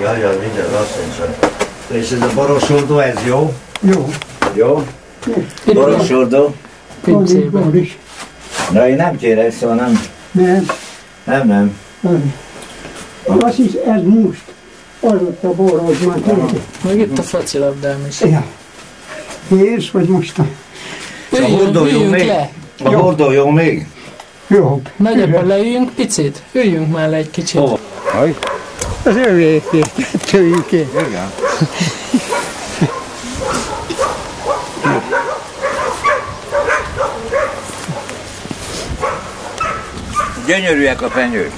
Jaj, minden lassacsan. És ez a borosoldó, ez jó? Jó. Jó? Borosoldó? Pincében. Na, én nem kérek, szóval nem. Nem. Azt is, ez most. Az ott a borhoz már tényleg. Meg itt a focilabdám is. Ja. Érsz, hogy most a... A hordó jó még? A hordó jó még? Jó. Nagyapa, leüljünk picit? Üljünk már le egy kicsit. Hova? Az övéké, kettőjüké. Igen. Gyönyörűek a fenyők.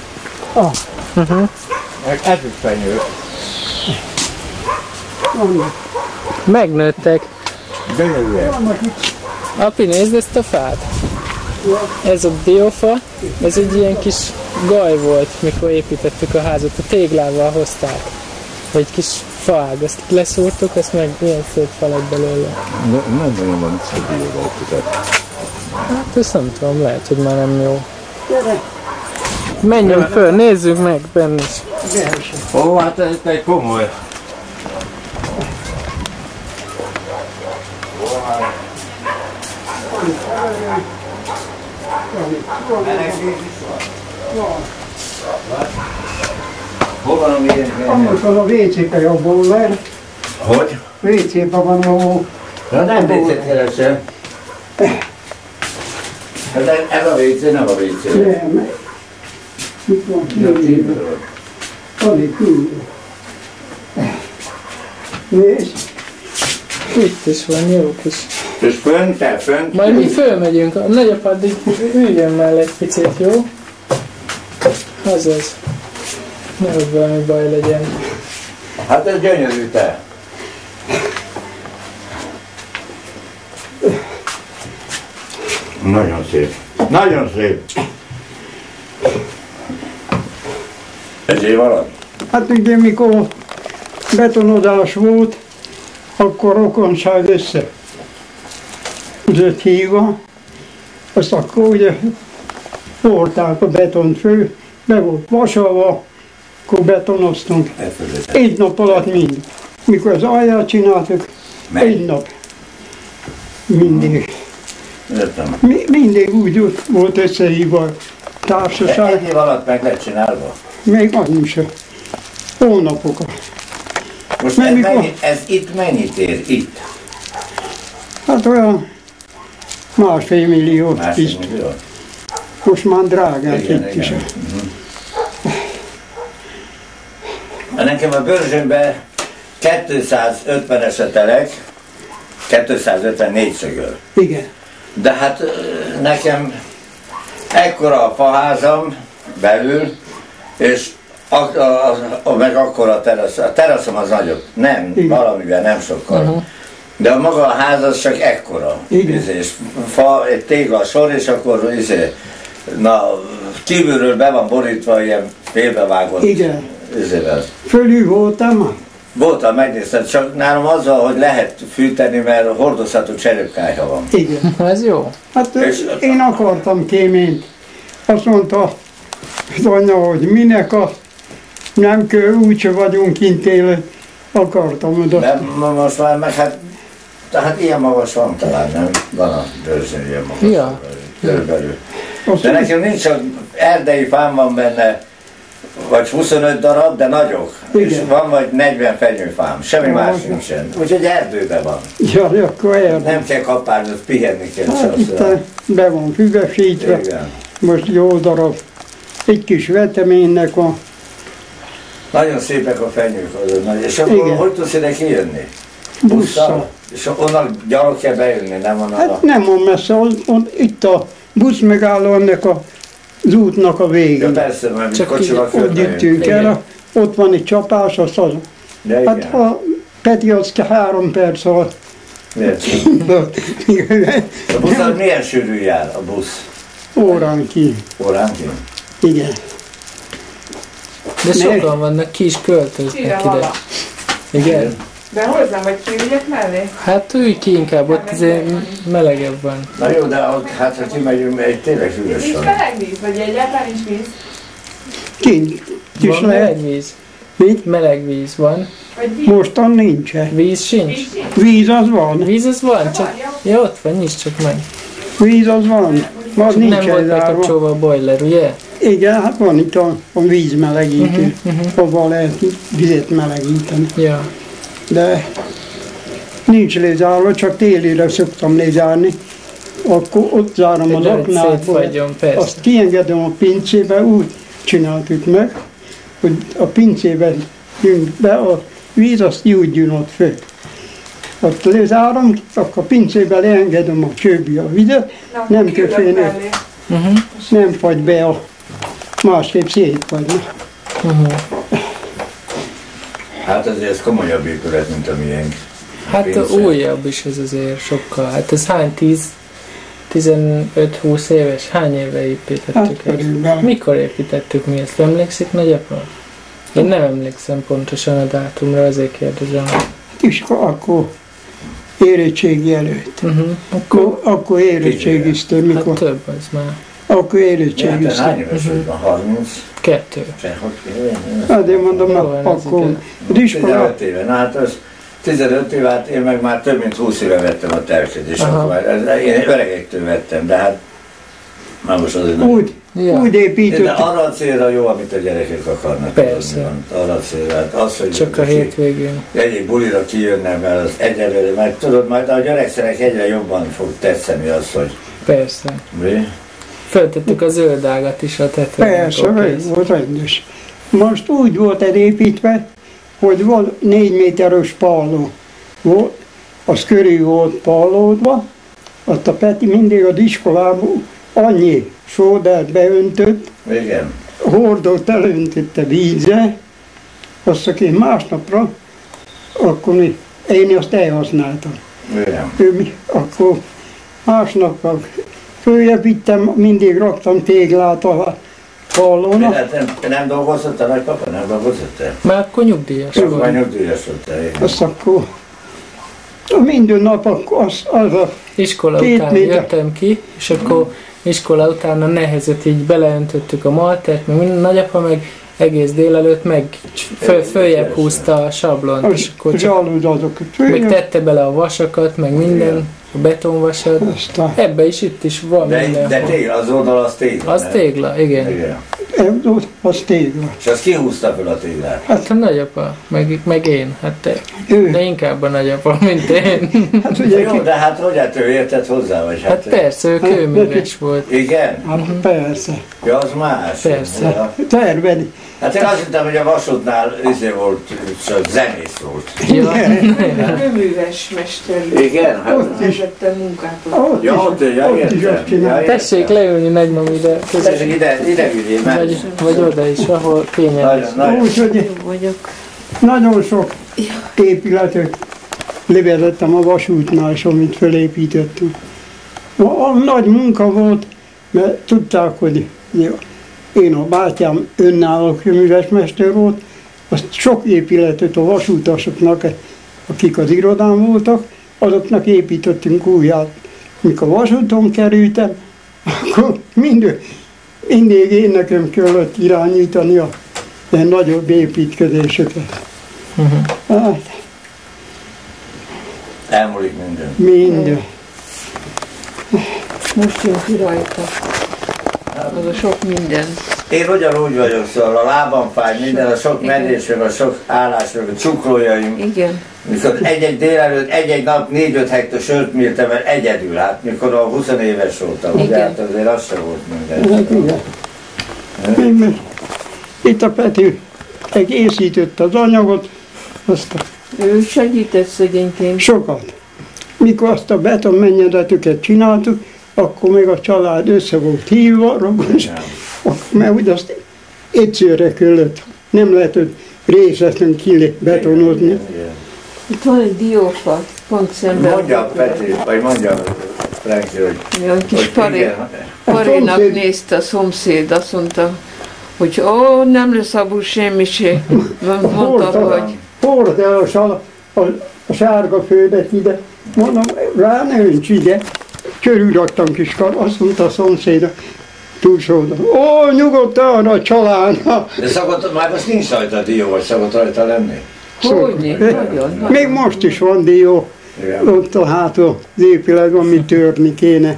Ez is fenyők. Megnőttek. Gyönyörűek. Api, nézd ezt a fát. Ez a diófa, ez egy ilyen kis gaj volt, mikor építettük a házat, a téglával hozták. Egy kis faág, azt leszúrtuk, azt meg ilyen szép fa lett belőle. Nem nagyon van szép dióval épített. Hát ezt nem tudom, lehet, hogy már nem jó. Menjünk föl, nézzük meg benne is. Ó, hát ez egy komoly. Hol van a milyen? Amikor a WC-be jobban lehet. Hogy? WC-ben van a... Na nem WC-t keresem. Ez a WC, nem a WC. Nem. Itt van kívül. Van egy kívül. Nézd. Itt is van, jó kis. És fönt? Majd mi fölmegyünk, a nagyapa addig üljön mellé egy picit, jó? Azaz. Nehogy valami baj legyen. Hát ez gyönyörű te. Nagyon szép. Nagyon szép. Ez év alatt? Hát ugye mikor betonozás volt, akkor rokonság össze. Zött híva, azt akkor ugye forták a betont fő, be volt vasalva, akkor betonoztunk. Egy nap alatt mind. Mikor az alját csináltuk, egy nap. Mindig. Értem. Mindig úgy volt összehívva a társaság. Egy év alatt meg lett csinálva? Még annyi sem. Hónapokat. Most ez itt mennyit ér? Itt? Hát olyan 1,5 milliót biztos. Most már drágák itt is. Nekem a Börzsönben 250-es a telek, 254 szögöl. Igen. De hát nekem ekkora a faházam belül, és meg akkora a terasz. A teraszom az nagyobb. Nem, valamivel nem sokkal. De a maga a ház az csak ekkora. És fa, egy tégla sor, és akkor kívülről be van borítva ilyen félbevágott. Igen. Izével. Fölül voltam? Voltam, megnéztem, csak nálam azzal, hogy lehet fűteni, mert hordozható cserépkályha van. Igen. Ez jó. Hát én akartam kéményt. Azt mondta az anya, hogy minek a nem kell, úgyse vagyunk kint élő. Akartam oda. De most már meg tehát ilyen magas van talán, nem? Van a Börzsön ilyen magas. Ja. Körülbelül. De nekem nincs, csak erdei fám van benne, vagy 25 darab, de nagyok. Igen. És van vagy 40 fenyőfám, semmi más nincsen. Úgyhogy erdőben van. Ja, akkor erdő. Nem kell kapálni, pihenni kell. Hát itt be van füvesítve. Igen. Most jó darab. Egy kis veteménynek van. Nagyon szépek a fenyők azon. És akkor Igen. hogy tudsz ide kijönni? Busszal. És onnan gyalog kell bejönni, nem onnan Hát nem van messze, itt a busz megálló ennek az útnak a végén. persze, mert Csak kocsival Ott jöttünk el, ott van egy csapás, az az. Ja, Hát ha Peti az 3 perc alatt. A busz az milyen sűrű jár a busz? Óránként. Óránként? Igen. De sokan vannak, ki is költöznek ide. Igen? De hozzám vagy kiügyek mellé? Hát ülj ki inkább, ott melegebb van. Na jó, de hát ha kimegyünk, egy tényleg hűvös Nincs van. meleg víz, vagy egyáltalán nincs víz? Kint is Van lehet. meleg víz? Mit? Meleg víz van. Vagy víz. Mostan nincsen. Víz sincs? Víz az van. Víz az van, csak... Ja, ott van, nyisd csak meg. Víz az van. Az Nem nincsen volt zárva. bekapcsolva a boiler, ugye? Igen, hát van itt a vízmelegítő. Abban lehet vizet melegíteni. Ja. De nincs lezárva, csak télire szoktam lezárni. Akkor ott zárom az Hogy aknából. szétfagyjon, persze. Azt kiengedem a pincébe, úgy csináltuk meg, hogy a pincébe jön be a víz, azt úgy jön ott föl. Ott lezárom, akkor a pincébe leengedem a csőbe a vizet, Na, nem küldök köfének, mellé. nem fagy be a másképp szétfagyna. Hát azért ez komolyabb épület, mint a miénk. Hát Pénzzel. újabb is ez azért sokkal. Hát ez hány 15-20 éves? Hány éve építettük Hát ezt? körülbelül. Mikor építettük mi ezt? Emlékszik nagyapám? Én nem emlékszem pontosan a dátumra, azért kérdezem. És akkor érettségi előtt. Akkor érettségiztem, Hát mikor. több az már. Akkor Ja, te hány érettségiztem. éves vagy? Van 30? 2. Hát én mondom, Jó na, van ez, akkor igen. az iskola, 15 éve. Na hát az 15 éve, hát én meg már több mint 20 éve vettem a tervét, és Aha. akkor én öregektől vettem, de hát már most azért nem. úgy Ja. De építettük. arra a célra jó, amit a gyerekek akarnak. Persze. tudni, arra a célra. Hát az, hogy Csak a hétvégén. egyik bulira kijönnek, mert az egyelőre, mert tudod, majd a gyerekszerek egyre jobban fog tetszeni az, hogy Persze. mi? Föltettük a zöld ágat is a tetőre. Persze, volt rendes. Most úgy volt elépítve, hogy volt 4 méteres palló. Volt, az körül volt pallódva, azt a Peti mindig az iskolában annyi sódát beöntött, Igen. hordót elöntötte vízzel, azt aki másnapra, akkor én azt elhasználtam. Igen. Akkor másnap följebb vittem, mindig raktam téglát a pallónak. Hát nem dolgozott a nagypapa? Nem dolgozott el? Már akkor nyugdíjas Csak már volt. nyugdíjas volt el. igen. Azt akkor minden nap az a Iskola 2 után méter. jöttem ki, és akkor iskola után a nehezet így beleöntöttük a maltert, meg minden nagyapa meg egész délelőtt meg följebb húzta a sablont, és akkor csak zsaludazok. meg tette bele a vasakat, meg minden, a betonvasat. Aztán Ebbe is itt is van De mindenhol. tégla, az oldal az tégla. Az nem? tégla, igen. Igen. az tégla. És az kihúzta fel a téglát. Hát a nagyapa, meg én, hát te. Ő, De inkább a nagyapa, mint én. hát ugye Jó, de hát hogy ő értett hozzá, vagy Hát persze, ő kőműves volt. Igen? hát persze, Ja, az más. Persze. Ja. tervedi. Hát én azt hittem, hogy a vasútnál volt, csak zenész volt. Ja. Kőműves mester. Igen? Hát, Ott is. Vezette munkát. Ott ja, is, ott, ja, ott is értem. azt csinál. Ja, Tessék leülni nagymam ide közé. Tessék ide üljél, mert Vagy oda is, ahol kényelmes. nagyon, Úgyhogy Vagyok. nagyon sok épületet levezettem a vasútnál, és amit felépítettünk. Nagy munka volt, mert tudták, hogy én a bátyám önálló kőművesmester volt, azt sok épületet a vasútasoknak, akik az irodán voltak, azoknak építettünk újját. Mikor vasúton kerültem, akkor mindig én nekem kellett irányítani a ilyen nagyobb építkezéseket. Hát, elmúlik minden. minden. Most jön ki rajta. Az a sok minden. Én ugyanúgy vagyok, szóval a lábam fáj, minden, a sok menésem, a sok állások, a cukrójaim. Igen. Mikor egy-egy délelőtt, egy-egy nap 4-5 hektar sört mértem el egyedül, hát mikor a 20 éves voltam, ugye, Igen. hát azért az sem volt minden. Hát igen. Itt a Peti egészített az anyagot, azt Ő segített szegényként. sokat. Mikor azt a betonmennyedetüket csináltuk, akkor még a család össze volt hívva, rogos, mert úgy azt egyszerre kellett, nem lehetett részletlen betonozni. Itt van egy diófa, pont szemben. Mondja Peti, vagy mondja Franki, hogy Olyan kis igen, parénak szomszéd- nézte a szomszéd, azt mondta, hogy nem lesz abból semmiség. Mondta, hogy Hord el a sárga földet ide, mondom, rá ne önts ide, körülraktam kis azt mondta a szomszéd, túlsó oldalon. Ó, nyugodtan a család. De szokott, már most nincs rajta dió, vagy szokott rajta lenni? Hogyne, nagyon. Még most is van dió. Igen. Ott a hátul az épületben, amit törni kéne.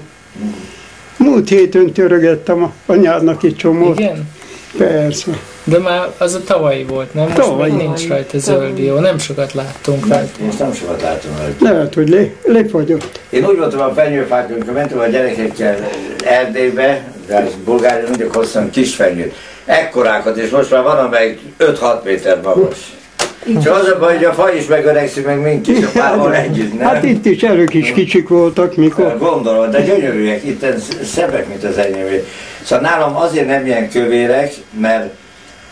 Múlt héten törögettem anyádnak egy csomót. Igen? Persze. De már az a tavalyi volt, nem? Most Tavalyi. még nincs rajta zöld dió, nem sokat láttunk rajta. Most nem sokat látom rajta. Lehet, hogy lefagyott. Én úgy voltam a fenyőfákon, amikor mentem a gyerekekkel Erdélybe, de az Bulgárián mindig hoztam kis fenyőt. Ekkorákat, és most már van, amelyik 5-6 méter magas. Csak az a baj, hogy a fa is megöregszik, meg mink is a fával együtt, nem? Hát itt is elők is kicsik voltak, mikor. Gondolom, de gyönyörűek, itt szebbek, mint az enyémé. Szóval nálam azért nem ilyen kövérek, mert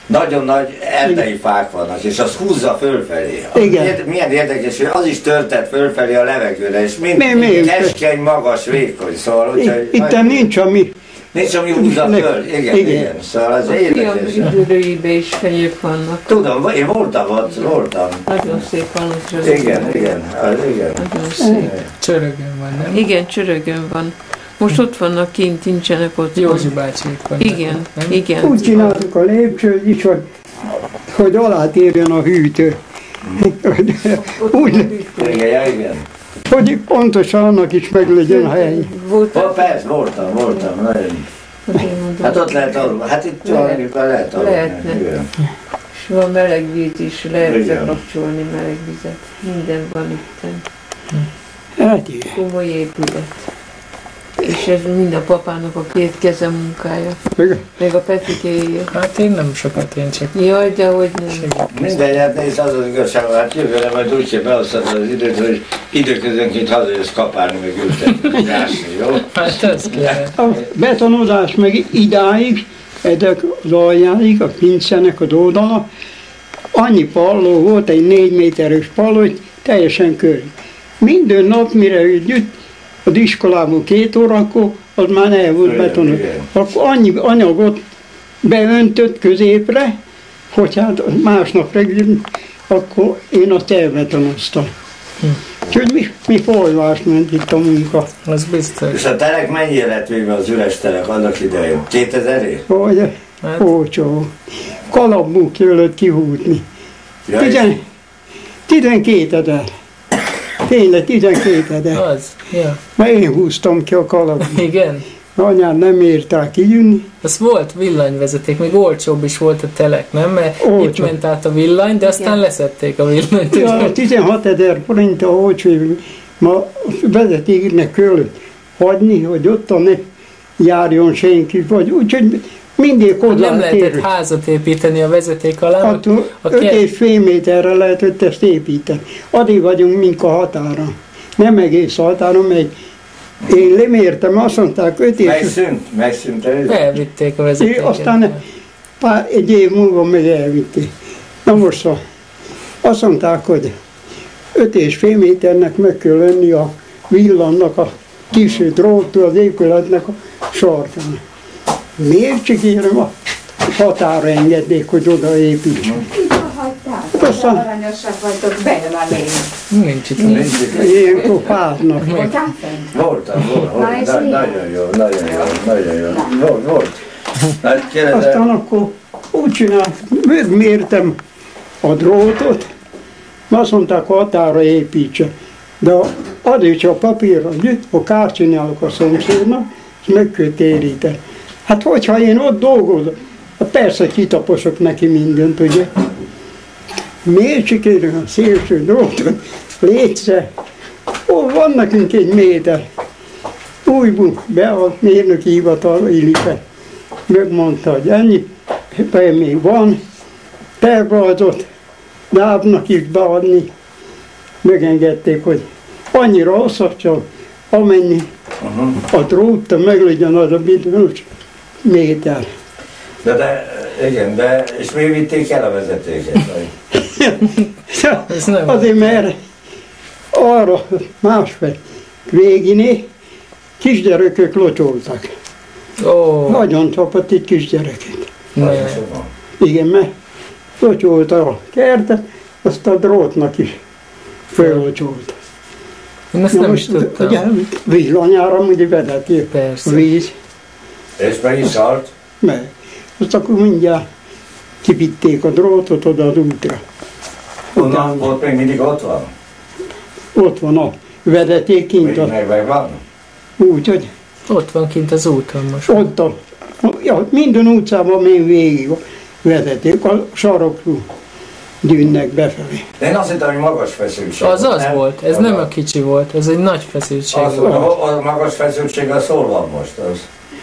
nagyon nagy erdei fák vannak, és az húzza fölfelé. Igen. Milyen érdekes, hogy az is törtett fölfelé a levegőre, és mind keskeny, magas, vékony, szóval úgyhogy... Itt nincs, ami... Nincs, ami húzza föl, igen. Szóval az A fiam érdekes. időreiben is fenyők vannak. Tudom, én voltam ott, voltam. Nagyon szép van az Igen. Nagyon szép. Csörögön van, nem? Igen, Csörögön van. Most ott vannak kint, nincsenek ott. Józsi bácsék vannak. Igen, nem? igen. Úgy csináltuk a lépcsőt is, hogy alátérjen a hűtő. Úgy, Igen. hogy pontosan annak is meg legyen a hely. Persze, voltam, nagyon. Hát ott lehet aludni, hát itt lehet aludni. Lehetne. Igen. És van meleg víz is, lehet Igen. bekapcsolni meleg vizet. Minden van itten. Hát igen. Komoly épület. És ez mind a papának a két keze munkája. Meg a Petikéje. Hát én nem sokat, én csak Jaj, de hogy nem. Mindegy, hát nézd, az az igazság, hát jövőre majd úgyse beosztod az időt, hogy időközönként hazajössz kapálni, meg ültetni, jásni, jó? hát ez kéne. A betonozás meg idáig, ezek az aljáig, a pincenek az oldala, annyi palló volt, egy 4 méteres palló, hogy teljesen körül. Minden nap, mire jött az iskolából 2 órakor, az már el volt betonozva. Akkor annyi anyagot beöntött középre, hogy hát másnap reggel, akkor én azt elbetonoztam. Úgyhogy mi folyvást ment itt a munka. Az biztos. És a terek mennyire lett véve az üres terek annak idején? 2000-ért? Hogy Hát. olcsó. Kalapból kellett kihúzni. Ja, és 12 000. Tényleg 12 000. Az, ja. Mert én húztam ki a kalapból. Igen. Anyám nem érták kijönni. Az volt villanyvezeték, még olcsóbb is volt a telek, nem? Mert Olcsó. itt ment át a villany, de aztán leszették a villanyt. Ja, 16 000 forint a olcsó, ma vezetéknek kellett hagyni, hogy ott ne járjon senki, vagy úgyhogy mindig Nem oda lehetett térő. házat építeni a vezeték alá. Hát a 5,5 méterre lehetett ezt építeni. Addig vagyunk, mink a határa. Nem egész a határon megy. Én lemértem, azt mondták 5 és... megszűnt el. Elvitték a vezetéket. Aztán egy év múlva meg elvitték. Na most azt mondták, hogy 5,5 méternek meg kell lenni a villannak, a kis dróttól az épületnek a sarkán. Miért csak érem a határa engednék, hogy oda építsünk? Hagyták, Aztán- aranyosak vagytok, benne van én. Nincs itt. Ilyenkor fáznak. Voltál fent? Voltam. Na, ez ilyen? Nagyon jó. Volt. Hát kérdezem, Aztán akkor úgy csináltam, megmértem a drótot, azt mondták, határa építse. De addig csak a papírra jött, a kárt csinálok a szomszédnak, és meg kell téríteni. Hát hogyha én ott dolgozom, hát persze kitaposok neki mindent, ugye. Miért sikerül a szélső drótot? Létszer. Ó, van nekünk 1 méter. Újból be a mérnöki hivatal illipe. Megmondta, hogy ennyi, be még van, tervrajzot Dávnak is beadni. Megengedték, hogy annyira hosszas csak, amennyi a drótta meg legyen az a bizonyos méter. de és mi vitték el a vezetéket? Ez nem Azért, mert arra másfél véginé kisgyerekek locsoltak. Ó, Nagyon csapott itt kisgyereket. ne. Igen, mert locsolta a kertet, azt a drótnak is fölocsolta. Én ezt nem is tudtam. ugye villanyára ugye vezeti Persze. víz. És meg is halt? Meg. Azt akkor mindjárt kivitték a drótot oda az útra. Onnan ott még mindig ott van? Ott van a vezeték kint. Még megvan? Úgyhogy Ott van kint az úton most. ott ja, minden utcában még végig vezeték, a sarokról dűnnek befelé. De én azt hittem, hogy magas feszültség. Az nem? volt, ez nem a kicsi volt, ez egy nagy feszültség Az, volt. a magas feszültség az hol van most?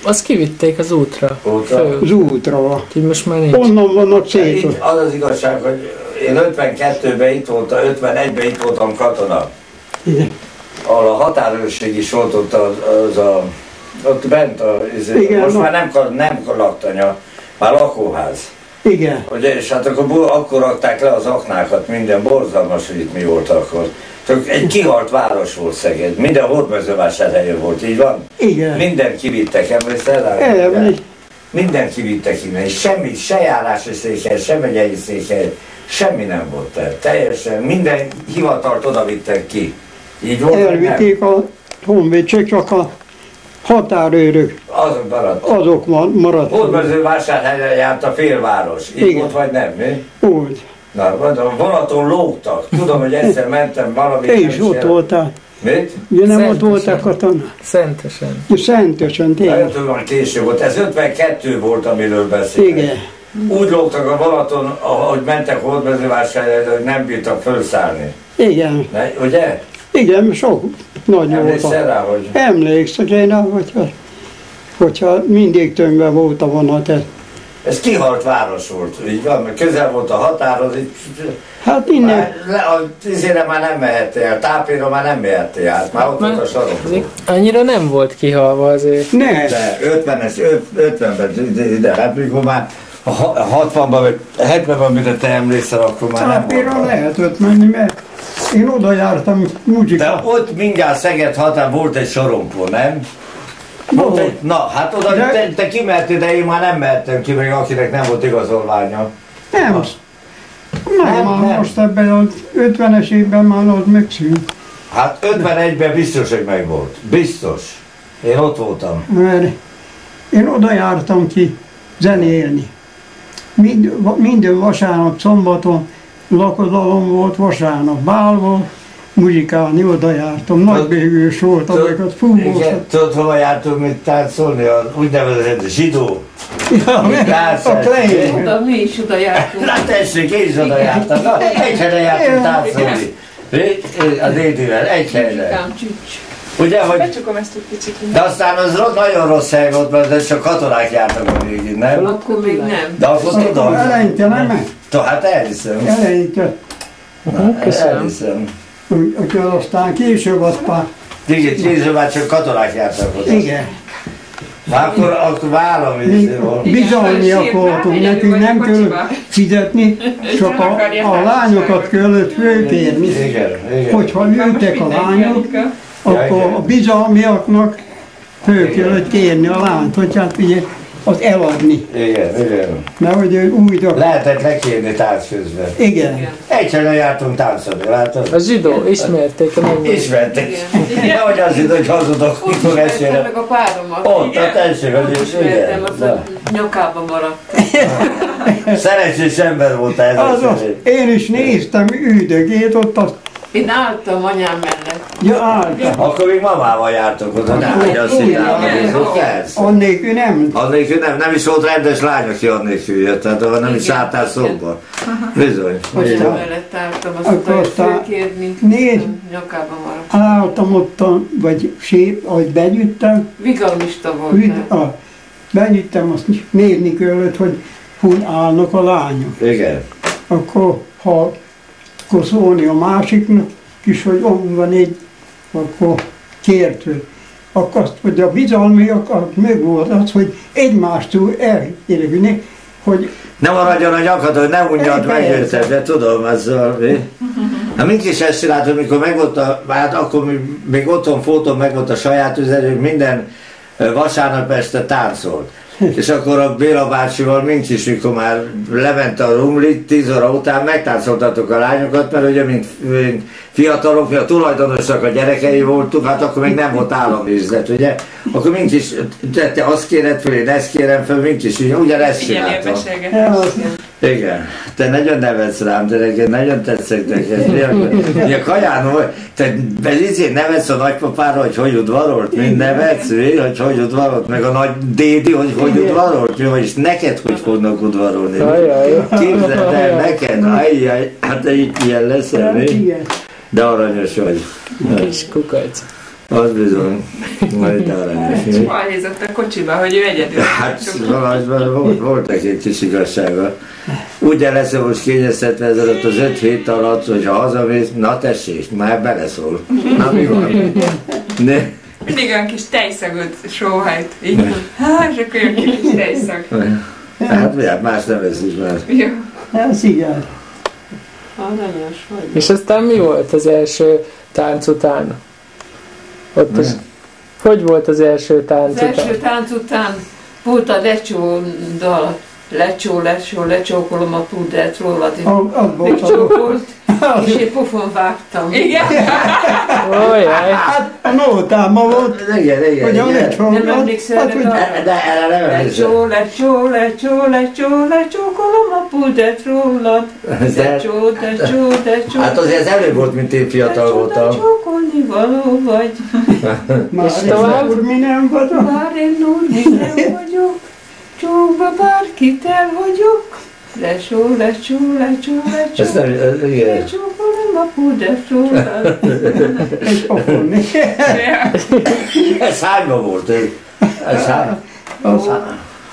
Azt kivitték az útra. Útra? Az útra van. Úgyhogy most már nincs. Onnan vannak Itt szétok. az az igazság, hogy én 52-ben itt voltam, 51-ben itt voltam katona. Igen. Ahol a határőrség is volt ott ott bent Igen, most már nem laktanya, már lakóház. Igen. Ugye, és hát akkor rakták le az aknákat, minden borzalmas, hogy itt mi volt akkor. Csak egy kihalt város volt Szeged, minden hódmezővásárhelye volt, így van? Igen. Minden kivittek, emlékszel rá? Elmegy. Minden kivittek innen, és semmi, se járási székhely, se megyei székhely, semmi nem volt el. Teljesen, minden hivatalt oda vittek ki. Így volt, vagy nem? Elvitték a honvédség, csak a határőrök, Azok maradt. azok maradtak. Hódmezővásárhelyen járt a félváros. Így Igen. volt, vagy nem, mi? Úgy. Na, a vonaton lógtak. Tudom, hogy egyszer mentem valamit. Te is ott voltál. Mit? Ugye nem ott Szentesen. voltál katonák? Szentesen. Szentesen, tényleg. Nagyon tudom, hogy késő volt. Ez 52 volt, amiről beszélek. Igen. Úgy lógtak a vonaton, ahogy mentek Hódmezővásárhelyre, hogy nem bírtak felszállni. Igen. Ne, ugye? Igen, sok nagy Emlékszel volt. rá, hogy... Emlékszek én, hogyha mindig tönkbe volt a vonat. Ez kihalt város volt, így van, mert közel volt a határhoz, így... Hát innen, A tízére már nem mehettél, Tápéra már nem mehettél át, már ott volt a sarokból. Annyira nem volt kihalva azért. ne, De 50-ben ide, hát mikor már a 60-ban vagy 70-ben, mire te emlékszel, akkor már nem Tápéra volt. lehetett menni, mert én oda jártam De muzsika. ott mindjárt Szeged határ volt egy sorompó, nem? Volt egy, na, hát oda te kimehettél, de én már nem mehettem ki, meg akinek nem volt igazolványa. Nem, Nem. már most ebben az 50-es évben már az megszűnt. Hát 51-ben biztos, hogy megvolt. Biztos. Én ott voltam. Mert én oda jártam ki zenélni. Minden vasárnap, szombaton lakodalom volt, vasárnap bál volt, muzsikálni oda jártam. Nagybőgős volt, amiket Igen, fúvóztak. tudod, hova jártunk mit táncolni? Az úgynevezett zsidó. A Klein. Oda mi is oda jártunk. Na tessék, én is oda jártam. Na, egy helyre jártunk táncolni. Az Édivel, egy helyre. Muzsikám csücs. Ugye, hogy... Becsukom ezt egy picit. De aztán az nagyon rossz hely volt, mert csak katonák jártak a végig, nem? Akkor még nem. De akkor tudom. Eleinte nem ment. Hát elhiszem. Eleinte. Köszönöm. Elhiszem. Úgyhogy aztán később aztán. Igen, később már csak katonák jártak oda. Igen. Már akkor vállom is. Bizalmiak voltunk, nekünk nem kellett fizetni, csak a lányokat kellett fölkérni. Igen, igen. Hogyha jöttek a lányok, akkor a bizalmiaknak föl kellett kérni a lányt, hogy hát ugye az eladni. Igen, igen. Mert hogy ő úgy Lehetett lekérni tánc közben. igen. Egyszerűen jártunk táncolni, látod? A zsidó ismerték a megmondani. Ismertek. Nehogy azt hitt, hogy hazudok, Úgy mikor ismertem esélye. meg a páromat. Ott, a tessék, az Úgy is, ismertem, igen. az Na. a nyakába maradt. Szerencsés ember volt ez. Azaz, én is néztem üldögét, ott azt, Én álltam anyám mellett. ja álltam. Akkor még mamával jártok oda, nem, hogy azt hittem, hogy persze. Annélkül nem. Annélkül nem is volt rendes lány, aki annélkül jött, tehát ahol nem is Igen, álltál igen. szóba. Bizony. Most Igen. mellett álltam, azt Akkor mondta, hogy aztán fölkérni. nézd. Nyakába maradt. Álltam ott, vagy ahogy benyittem, Vigalmista voltál. benyittem, azt nézni kellett, hogy hol állnak a lányok. Igen. Akkor szólni a másiknak is, hogy ott van egy, akkor kért, akkor azt, hogy a bizalmiak meg volt az, hogy egymástól elérni, hogy Nem maradjon a nyakad, hogy ne unjad meg őket, de tudom, ez valami. Hát mink is ezt csináltuk, mikor megvolt hát akkor még otthon fóton megvolt a saját üzenő, minden vasárnap este táncolt. És akkor a Béla bácsival mink is, mikor már lement a rumli, 10 óra után megtáncoltattuk a lányokat, mert ugye mint fiatalok, mi a tulajdonosnak a gyerekei voltunk, hát akkor még nem volt állami üzlet, ugye? Akkor mink is, te azt kéred föl, én ezt kérem föl, mink is, ugyanezt csináltam. Igen, te nagyon nevetsz rám, de neked nagyon tetszek neked. Mi a kaján, te ezért nevetsz a nagypapára, hogy udvarolt, mind nevetsz, hogy udvarolt, meg a nagy dédi, hogy udvarolt, vagyis neked hogy fognak udvarolni. Képzeld el neked, hát te ilyen leszel, mi? De aranyos vagy. Kis kukac. Az bizony, majd aranyos. Elhézott a kocsiba, hogy ő egyedül. Hát volt neki egy kis igazsága. Úgy leszel most kényeztetve ez alatt az 5 hét alatt, hogyha hazamész, na tessék, már beleszól. Na mi van? Ne? Mindig olyan kis tejszagot sóhajt. Így. És akkor jön ki kis tejszag. Hát más nem ez is már. Jó. Ez igen. Aranyos vagy. És aztán mi volt az első tánc után? Ott is. Hogy volt az első tánc Az első után? tánc után volt a lecsó dal. Lecsókolom a pudert rólad. Megcsókolt, és én pofon vágtam. Igen? Ójjaj! Hát a nótáma volt, Igen. hogy a Nem emlékszel hát, erre? De erre nem emlékszem. Lecsókolom a pudert rólad. Lecsó. Hát azért ez előbb volt, mint én fiatal voltam. Lecsókolni való vagy. már És tovább? úr, mi nem vagyok. Bár én úr, nem vagyok. Csókba bárkit elhagyok. Lecsó. Ezt nem, igen. Lecsókolom a pudert rólad. Egy pofonni. Ez hányban volt? Ez hány?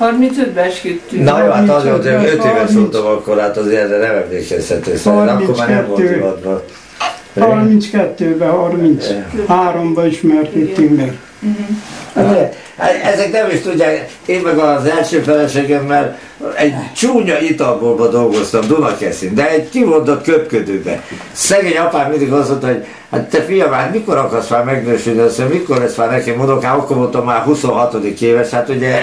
35-ben esküdtünk. Na jó, hát az volt, hogy 5 éves voltam akkor, hát azért erre nem emlékezhető, szóval akkor már nem volt 32. hivatban. 32-ben, 33-ban ismerkedtünk meg. Ezek nem is tudják, én meg az első feleségemmel egy csúnya italbolba dolgoztam Dunakeszin, de egy kivondott köpködőbe. Szegény apám mindig azt mondta, hogy hát te fiam, hát mikor akarsz már megnősülni, azt mondja, mikor lesz már nekem unokám, akkor voltam már 26. éves, hát ugye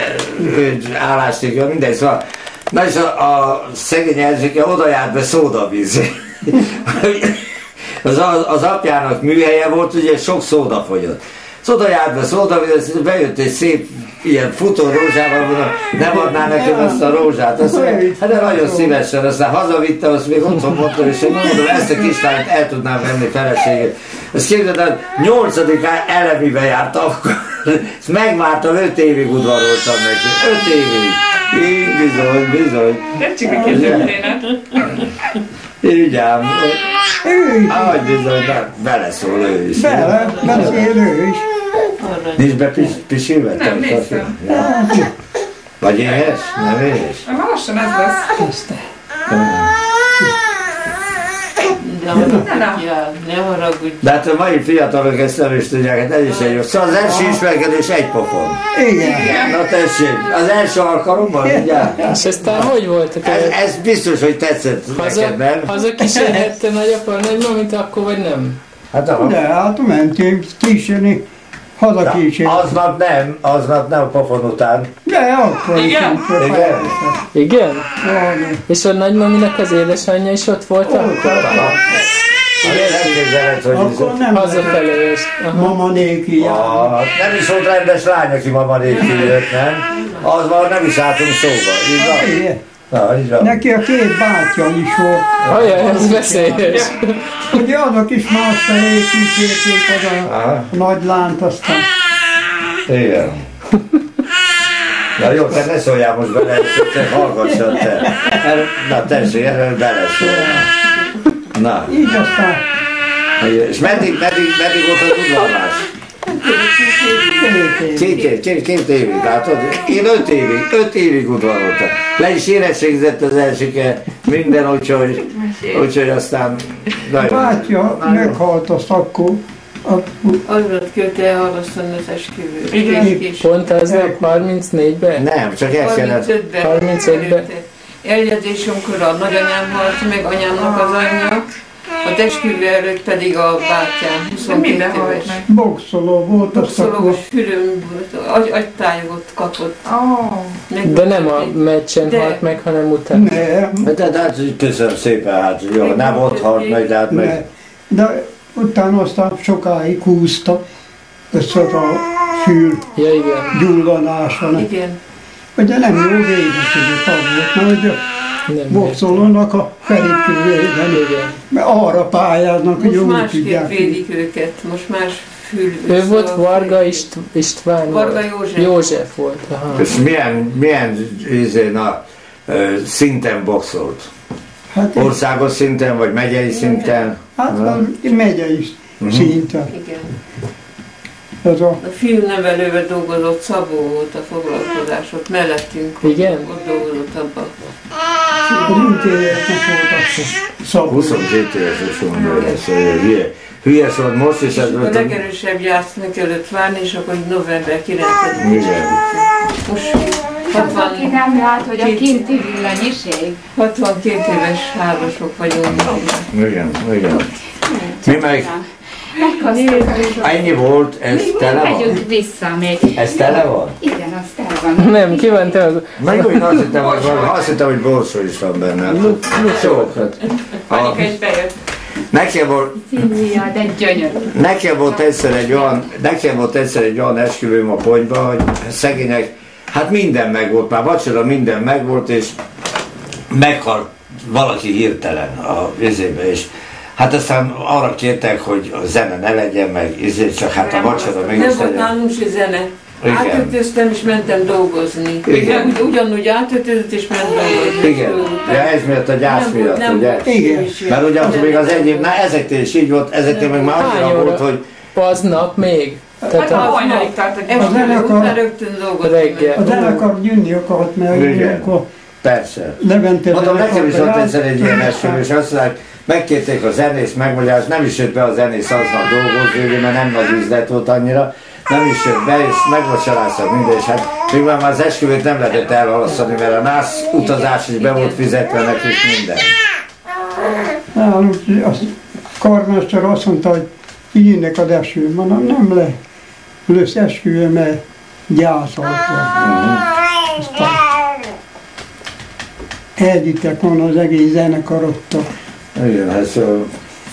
állástékja, mindegy, szóval. Na és a szegény Erzséke oda járt be szódavíz. Az apjának műhelye volt, ugye sok szóda fogyott. Szóval járt be szódavíz, bejött egy szép ilyen futó rózsával, mondom, nem adná nekem azt a rózsát. Azt mondja, hát de nagyon szívesen, aztán hazavitte, azt még otthon mondtam, és én mondom, ezt a kislányt el tudnám venni feleségét. Ezt képzeld el, 8. elemibe járt akkor, ezt megvártam, 5 évig udvaroltam neki, 5 évig. Így bizony. Nem csak a történet. Így ám. Ahogy bizony, beleszól ő is. Beszél ő is. Nincs be pisilve? Nem néztem. Vagy éhes? Nem éhes? Lassan ez lesz. Ne haragudj. De hát a mai fiatalok ezt nem is tudják, hát ez is egy jó. Szóval az első ismerkedés egy pofon. Igen. Na tessék, az első alkalommal, ugye? És aztán hogy voltak? Ez biztos, hogy tetszett neked, nem? Haza kísérhette nagyapa, nagymamit akkor, vagy nem? Hát De hát mentünk kísérni, haza kísérni. aznap nem a pofon után. De akkor is. Igen? Igen? Igen? És a nagymaminek az édesanyja is ott volt akkor? Nem képzeled, hogy Akkor nem Hazafelé is. Aha. mama néki jár. nem is volt rendes lány, aki mama nélkül jött, nem? Az van, nem is álltunk szóba. Így van? Igen. Na, így van. Neki a 2 bátyja is volt. Olyan, ez veszélyes. Ugye azok is másfelé kísérték az a nagy lánt, aztán Igen. Na jó, te ne szóljál most bele, te hallgassad te. Na tessék, erről beleszólna. Na, így aztán és meddig volt az udvarlás? 2 évig, látod? Én 5 évig udvaroltam. Le is érettségizett az elsőke, minden, úgyhogy aztán... bátya meghalt, azt akkor Arra kérte elhalasztani az esküvőt. Igen. Pont aznap 34-ben? Nem, csak el kellett... 35-ben. Eljegyzésünkkor a nagyanyám halt meg, anyámnak az anyja. Az esküvő előtt pedig a bátyám, 22 éves. Boxoló volt, azt Boxolós fülöm volt, agytájogot kapott. De nem a meccsen halt meg, hanem utána. Nem. De hát köszönöm szépen, hát jó, nem ott halt meg, de hát meg... De utána aztán sokáig húzta össze a fül Ja, igen. gyulladása. Igen. Ugye nem jó védekezett az volt, mert ugye Nem boxolónak a felét védeni, Igen. mert arra pályáznak, hogy Most úgy másképp tudják. védik őket, most más fül. Ő volt Varga István? Varga volt? József. József volt, aha. És milyen szinten boxolt? Hát, Országos szinten, vagy megyei szinten? hát a megyei szinten. Igen. Ez a, A filmnevelőben dolgozott, Szabó volt a foglalkozás, ott mellettünk. Igen? Ott dolgozott abban. az intézetnek volt a szabó. 22 éves is mondja, hogy hülye szóval most is ez A volt. legerősebb játsznak előtt várni, és akkor november 9-én. Igen. Most Aki nem lát, hogy a kinti villanység. 62 éves házasok vagyunk. Igen. Mi meg? Ennyi volt, ez tele van? Megyünk vissza még. Ez tele van? Igen, az tele van. Nem, ki van te az? Na jó, én azt hittem, hogy borsó is van benne. Sokat. Anyika is bejött. Színvia, de gyönyörű. Nekem volt egyszer egy olyan esküvőm a Ponyba, hogy szegények, hát minden megvolt, már vacsora minden megvolt, és meghalt valaki hirtelen a vizébe, és hát aztán arra kértek, hogy a zene ne legyen meg, csak hát a vacsora mégis Nem volt legyen. nálunk se zene. Igen. Átöltöztem és mentem dolgozni. Igen. Ugyanúgy átöltözött és ment dolgozni. Igen, ja, ez miatt a gyász miatt, nem ugye? volt Igen. Mert ugye még az egyéb, na ezeknél is így volt, ezeknél meg már Hány annyira óra? volt, hogy Aznap még? Tehát Hát a, hajnalig tartott. Az Esküvő zenekar- után rögtön dolgozni. Reggel. A zenekar gyűnni akart, mert Igen. akkor persze. Levente Mondom, nekem is volt zenekar, egyszer egy ilyen esküvő, és azt mondják, megkérték a zenész megmagyarázni, nem is jött be a zenész aznap dolgozni, ugye, mert nem nagy üzlet volt annyira, nem is jött be, és megvacsoráztak minden, és hát még már az esküvőt nem lehetett elhalasztani, mert a nász utazás is be volt fizetve nekik minden. nálunk a karmester azt mondta, hogy jönnek az eső, mondom, nem lesz esküvő, mert gyászolok van. Aztán elvittek volna az egész zenekar ott. Igen, hát szóval,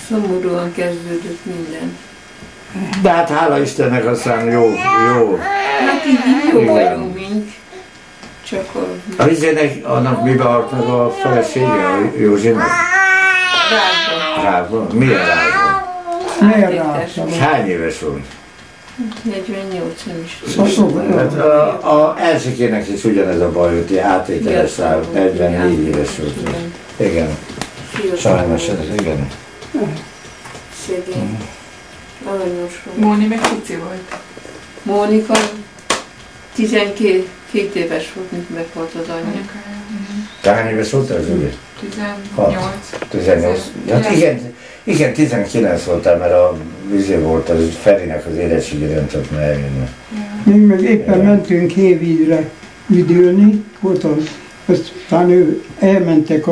Szomorúan kezdődött minden. de hát hála Istennek aztán jó. Hát így jó Igen. vagyunk mink. Csak a A izének, annak miben halt meg a felesége, a Józsinak? rákban. Rákban? Milyen rákban? Miért rá? És hány éves volt? 48, nem is Hát a Erzsikének is ugyanez a baj, hogy átételes rá, 44 éves volt. Igen, sajnos ez, igen. Szegény. Aranyos volt. Móni meg pici volt. Mónika 12 éves volt, mint meghalt az anyja. Anyukája. Te hány éves volt ez, ugye? 18. 18. Hát igen, 19 voltál, mert a vizé volt, az Ferinek az érettségi nem tudott már eljönni. Még meg éppen mentünk Hévízre üdülni, ott aztán ő elmentek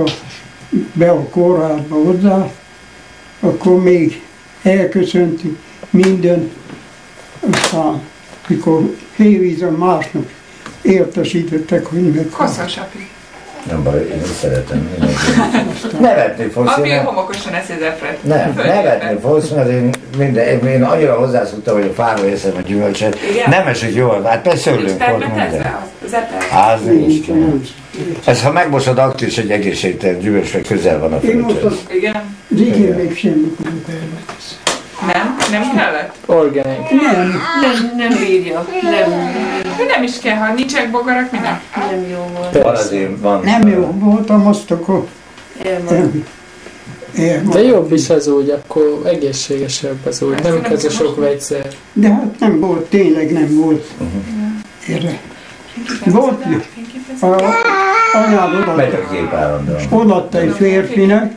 be a kórházba hozzá, akkor még elköszöntünk minden, aztán mikor Hévízen másnap értesítettek, hogy meghalt. Koszos api. Nem baj, én is szeretem. Nevetni fogsz, Api én homokosan eszi zefret. nem, nevetni fogsz, mert én annyira hozzászoktam, hogy a fáról eszem a gyümölcset. Igen? Nem esik jól, hát persze Nincs szőlőnk volt minden. permetezve az eper. Az nincs. Nincs. Ez ha megmosod, akkor is egy egészségtelen gyümölcs, vagy közel van a Én most földhöz. az Igen? régen még semmit nem termetesz. Nem kellett? Organik. Nem bírja, Nem is kell, ha nincsenek bogarak, minek? nem jó volt. Van azért, van. Nem jó voltam, azt akkor Elmaradt. De jobb is az úgy, akkor egészségesebb az úgy, nem ez a sok vegyszer. De hát nem volt, tényleg nem volt. Erre. Volt a anyád Megy a kép állandóan. odaadta egy férfinek,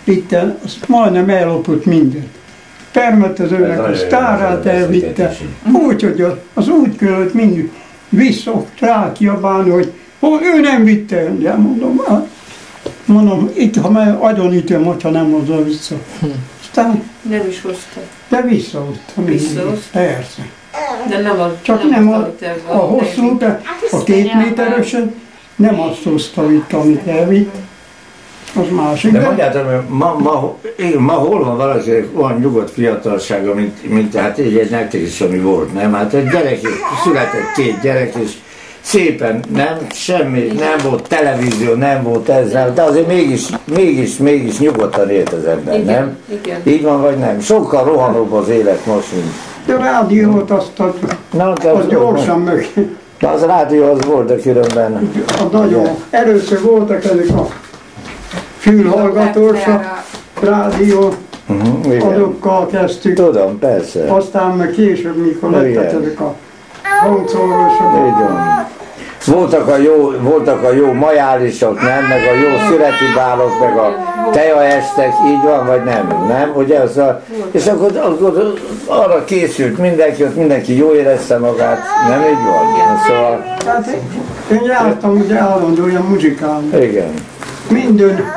itten, azt majdnem ellopott mindent. Permetezőnek a sztárát elvitte, úgyhogy az úgy kellett mindig vissza rákiabálni, hogy ő nem vitte el, de mondom, hát mondom, itt, ha már agyonütöm, hogyha nem hozza vissza. Aztán, Nem is hozta. de visszahoztam. Visszahozta? Persze. De nem az, Csak nem a hosszú, de a 2 méteresen nem azt hozta itt, amit elvitt. Az másik. De mondjátok, ma hol van valakinek olyan nyugodt fiatalsága, mint hát egy nektek is, ami volt, nem? Hát egy gyerek, született 2 gyerek, és szépen, nem, semmi, nem volt televízió, nem volt ezzel, de azért mégis nyugodtan élt az ember, Igen, nem? igen. Így van, vagy nem? Sokkal rohanóbb az élet most, mint... De a rádiót azt az gyorsan meg. De az rádió az volt, de különben... Nagyon. Először voltak ezek a fülhallgatós rádió, azokkal kezdtük. Tudom, persze. Aztán meg később, mikor lettek ezek a hangszórosok. Voltak a jó majálisok, nem? Meg a jó születi bálok, meg a tejaestek, így van, vagy nem? Nem? Ugye az és akkor arra készült mindenki jól érezte magát, nem így van? Szóval... Hát én jártam ugye állandó olyan muzsikálni. Igen. Minden,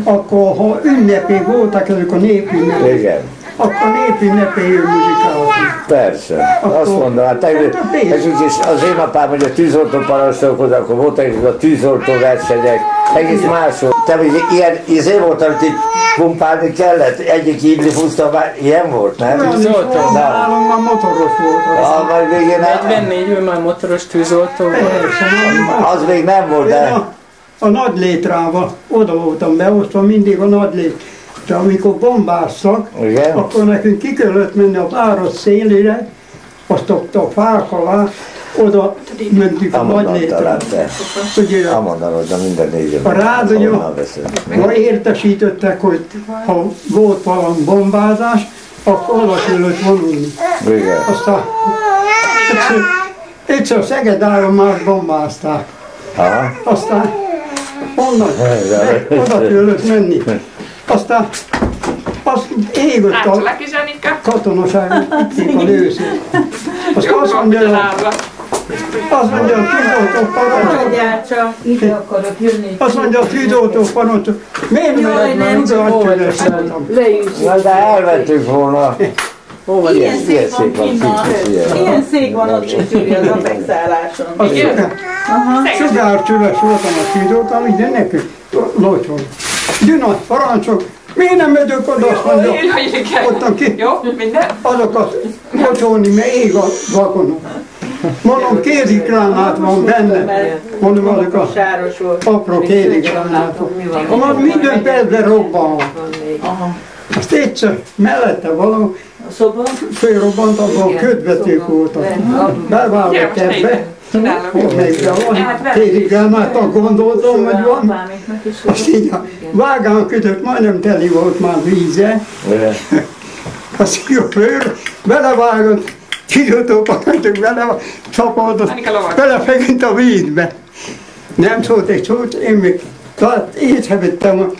akkor ha ünnepé voltak ezek a népünnepé, Igen. akkor népünnepéjű muzsikáltam. Persze, azt mondom, hát nekünk is az én apám, hogy a tűzoltó parancsnokhoz, akkor voltak a tűzoltó versenyek, egész máshol. Te ilyen izé volt, amit itt pumpálni kellett, egyik íbli puszta, ilyen volt, nem? Tűzoltó? Nálunk már motoros volt. Majd végén 44-ben már motoros tűzoltó volt. az még nem volt, de... A nagy létrával oda voltam beosztva, mindig a nagy lét. De amikor bombáztak, Igen. akkor nekünk ki kellett menni a város szélére, azt ott a fák alá, oda mentük a nagy létre. Ugye Amondanod, minden négy. a rádió, ha értesítettek, hogy ha volt valami bombázás, akkor oda kellett vonulni. Igen. Aztán egyszer Szegedáron már bombázták. Aha. Aztán onnan oda kellett menni. Aztán azt égött a Átcsalak is, Anika? katonaság, itt a lőszék. Azt azt mondja, a tűzoltó parancsok, Ide akarok jönni. azt mondja a tűzoltó parancsok, miért megy már ide a tűzes voltam? Na, de elvettük volna. Ilyen szék van kint, ilyen szék van ott is, Gyuri, az apexálláson. Sugárcsüles voltam a tűzoltam, ide nekünk locson. Gyűnat parancsok, miért nem megyünk oda, azt mondja, ottan ki, Jó, minden? azokat locsolni, mert ég a vagonon. Mondom, kézigránát van benne. Mondom, azok a apró kézigránátok. Mondom, minden percben robban. Azt egyszer mellette való fölrobbant, abban ködvetők voltak. Bevállott ebbe. Még van, kézigránátnak gondoltam, hogy van. Azt így a vágán kötött, majdnem teli volt már víze. Azt így a föl, belevágott. Tűzoltóparancsok bele csapódott, belefeküdt a vízbe. Nem szólt egy szót, én még észrevettem,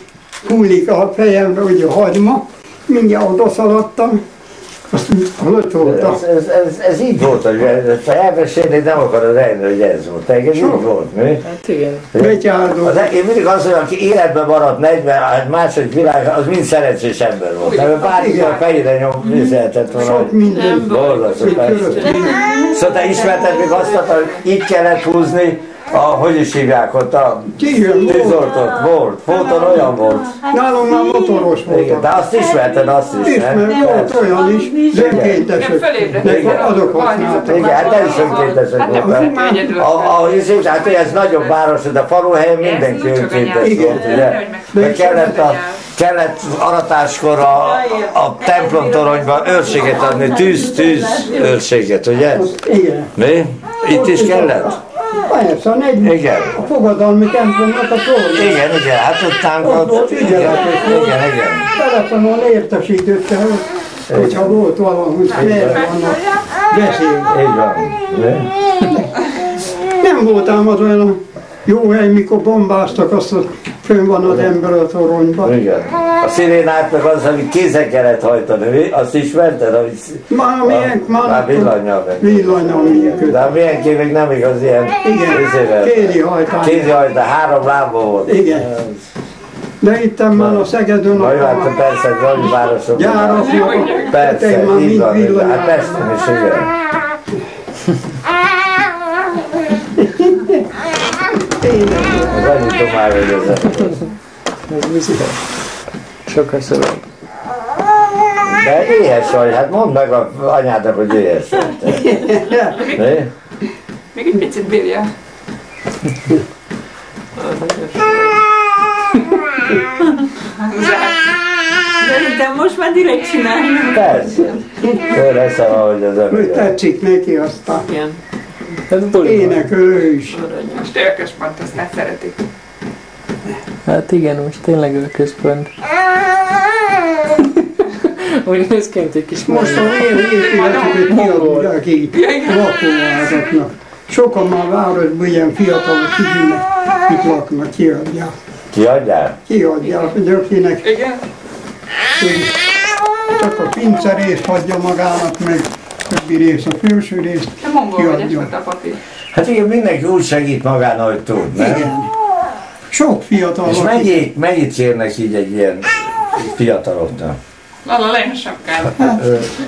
hullik a fejemre, hogy a hagyma, mindjárt oda szaladtam, azt locsoltam. Ez így volt, hogy elmesélni nem akarod elni, hogy ez volt. Ez így volt, mi? Hát igen. Betyárdó. Én mindig azt mondom, aki életben maradt 40, második világ, az mind szerencsés ember volt. Mert bárki a fejére viselhetett volna. Sok minden. Borzasztó, persze. Szóval te ismerted még azt, hogy itt kellett húzni, hogy is hívják ott a tűzoltót? Volt, olyan volt. Nálunk már motoros voltak. De azt ismerted, azt is, nem? Volt olyan is, de önkéntesek. Azok használtak. Igen, hát el is önkéntesek voltak. Hát ez nagyobb város, de a faluhelyen mindenki önkéntes volt, ugye? De kellett aratáskor a templomtoronyban őrséget adni, tűz őrséget, ugye? Igen. Mi? Itt is kellett? Persze, a fogadalmi templomnak a torony. Igen, hát ott tánkot. Igen. Telefonon értesítette, hogyha volt valami, merre vannak beszélni. Így van. Nem voltam az olyan jó hely, mikor bombáztak, azt, hogy fönn van az ember a toronyban. Igen. A szirénát meg az, amit kézen kellett hajtani, azt ismerted? Már villanyal működik. De a milyenki még nem igaz ilyen. Igen, kézi hajtás. Kézi hajtás, 3 lába volt. Igen. De itt már a Szegedön Na jó, hát persze, a nagy városok. gyárak, Persze, így van, hát Pesten is, igen. Az annyit már, hogy ez Sokkal szöveg. De éhes vagy, hát mondd meg az anyádnak, hogy éhes vagy. Még egy picit bírja. Szerintem most már direkt csináljuk. Persze. Ő lesz, ahogy az hogy ember. tetszik neki aztán. Igen. Ez buli. Énekel ő is. Most őrköspont, azt ne szeretik. Hát igen, most tényleg ő központ. Úgy néz ki, mint egy kis Most a életüket kiadják ki lakóházaknak. Sokan már városban ilyen fiatalok kicsinek itt laknak, kiadják. Kiadjál? Kiadják, hogy akinek Igen? csak a pince részt hagyja magának, meg többi rész, a felső részt Te mongol vagy, kiadja. ezt a papi. Hát igen, mindenki úgy segít magán, ahogy tud, nem? Igen. Sok fiatal És lakik. mennyit érnek így egy ilyen fiataloknak? Lala, le a sapkád.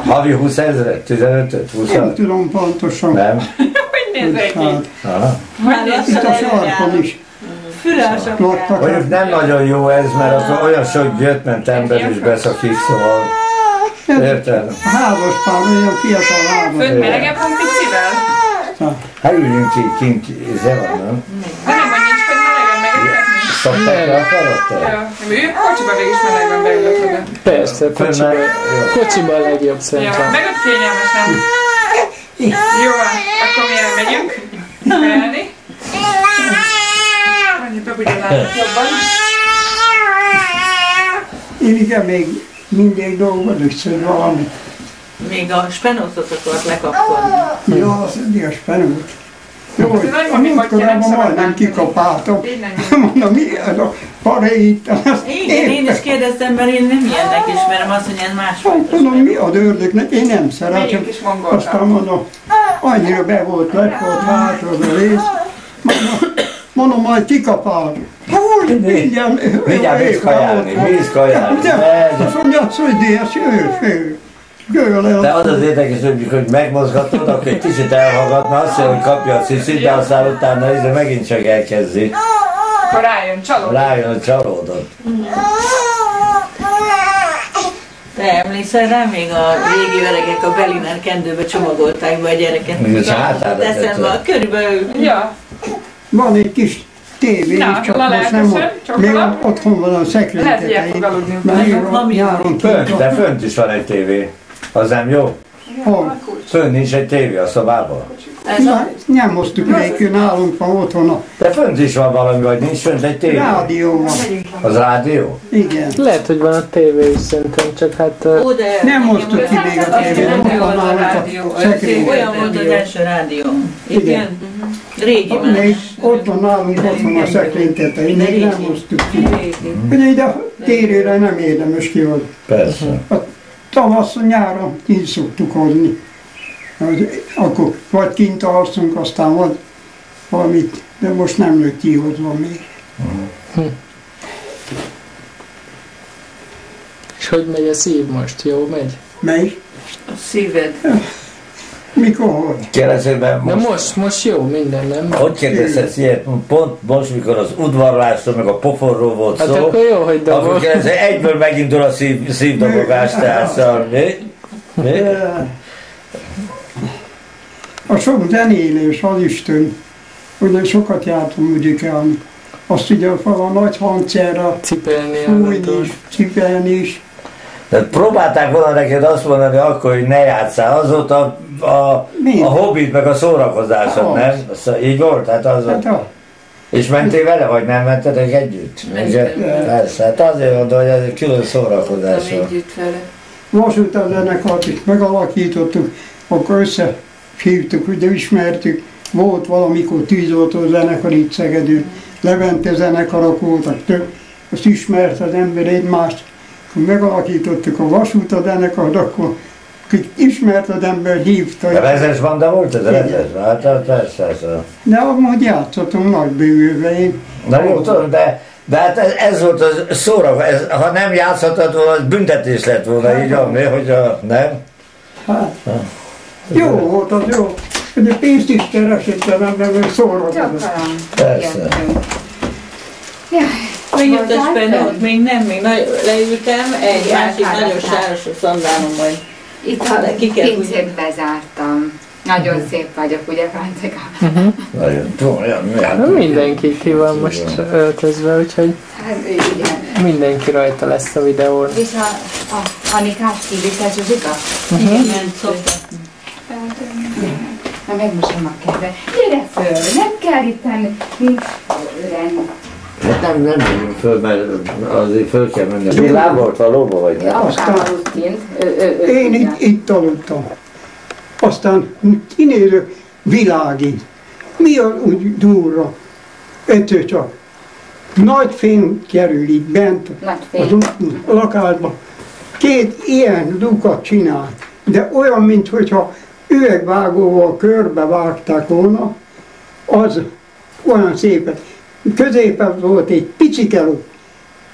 Havi 20 000? 15-öt? 20 Nem tudom pontosan. Nem? Hogy nézzek ki? Hát, Aha. Már itt lassan a sarkon előjár. is Fülások laktak. Mondjuk nem nagyon jó ez, mert akkor olyan sok gyötment ember is beszakik, szóval... Érted? A házaspár, olyan fiatal házas. Fönt melegebb van picivel? Hát üljünk ki, kint, van, nem? De nem, hogy nincs fönt melegen megetetni? Szokták le a falot? Ja, ő kocsiba végig melegben beülök oda. Persze, kocsiban a legjobb Ja, szerintem. meg ott kényelmes, nem? Jó, akkor mi elmegyünk. Felni. Annyi bebudolálnak jobban. Én igen, még mindig dolgozok, hogy valami. Még a spenótot akart lekapkodni. Ja, az ügyes penút. Jó, Ez nagy a mami múltkorában botja, nem szabad majdnem bántani. kikapáltam. Így nem. Mondom, mi ez a parét? Igen, én is kérdeztem, mert én nem ilyennek ismerem azt, hogy ez másfajta Mondom, mi az ördögnek? Én nem szeretem. Megyünk is mongolra. Aztán mondom, annyira be volt lepott hátra az a rész. Mondom, majd kikapál. Hogy Mindjárt mész kajálni, mész kajálni. Azt mondja, hogy dész, ő. De az az érdekes, hogy megmozgatod, akkor egy kicsit elhallgatna, azt mondja, hogy kapja a ciszit, de aztán utána megint csak elkezdi. Akkor rájön, csalódott. Rájön, hogy csalódott. Te emlékszel rá, még a régi öregek a Berliner kendőbe csomagolták be a gyereket. És hátára Eszembe, tette. körülbelül. Ja, Van egy kis tévé, Na, csak la most lehet nem köszön, ott. Még csokola? otthon van a szekrény Lehet, hogy el fog tetején. aludni Mert utána. nyáron Fönt, kint de fönt is van egy tévé. Az nem jó? hol. Fönt nincs egy tévé a szobában. Ez a Nem hoztuk még, nálunk van otthon De fönt is van valami, vagy nincs fönt egy a tévé? rádió van. Az rádió? Igen. Lehet, hogy van a tévé is szerintem, csak hát... ó, de Nem hoztuk ki még a tévét, ott van nálunk a szekrény. olyan volt az első rádió. Igen? Régi már. Még ott van nálunk, ott van a szekrény tetején, még nem hoztuk ki. Ugye ide térére nem érdemes kihozni. Persze. Tavasszal, nyáron ki szoktuk hozni. Akkor vagy kint alszunk, aztán vagy valamit, de most nem lőtt kihozva még. És hogy megy a szív most? Jó megy? Mely? A szíved. Mikor hogy? Kérdezőben De most... most jó minden, nem? Hogy kérdezhetsz ilyet? Pont most, mikor az udvarlásról, meg a pofonról volt Hát szó, akkor jó, hogy akkor dobol. kérdező, egyből megindul a szívdobogás, tehát szóval, mi? A sok zenélés, az Isten, ugye sokat jártam muzsikálni. Azt ugye a nagy hangszerre Cipelni fújni is, cipelni is. De próbálták volna neked azt mondani akkor, hogy ne játsszál, az volt a hobbit, meg a szórakozásod, Az. nem? Szóval így volt, hát az volt. Hát És mentél vele, vagy nem mentetek együtt? Ugye? Persze, hát azért mondom, hogy ez egy külön szórakozás volt. Együtt vele. Vasúta zenekart is megalakítottuk, akkor összehívtuk, ugye ismertük. Volt valamikor tűzoltó zenekar itt Szegedűn, Levente zenekarok voltak több, azt ismert az ember egymást. Akkor megalakítottuk a vasúta zenekart, akkor akik ismert az ember hívta. De vezes banda volt ez? Vezes? Hát persze. De amúgy játszottunk nagy bővőbe én. Na jó, tudom, de De hát ez volt a szóra, ha nem játszhatod volna, az büntetés lett volna, így van, hogyha nem? Hát, jó volt az, jó. De pénzt is keresett, de nem szórakozott. Persze. Még jöttes Benót, még nem, még leültem, egy másik nagyon sáros a szandánom, majd itt a pincét bezártam. Nagyon szép vagyok, ugye, Francika? Nagyon. Mindenki ki van most öltözve, úgyhogy Hát igen. mindenki rajta lesz a videón. És a Anikát hívjuk el, Zsuzsika? igen, szoktak. Na megmosom a kedve. Gyere föl, nem kell itt nincs lenni. Hát nem megyünk föl, mert azért föl kell menni. Villám volt valóban, vagy nem? Apukám aludt kint. Én itt aludtam. Aztán kinézök, világít. Mi a úgy durva? Egyszer csak. Nagy fény kerül itt bent a lakásban. Két ilyen lukat csinált, de olyan, mintha üvegvágóval körbe vágták volna, az olyan szépen. Középen volt egy picike luk,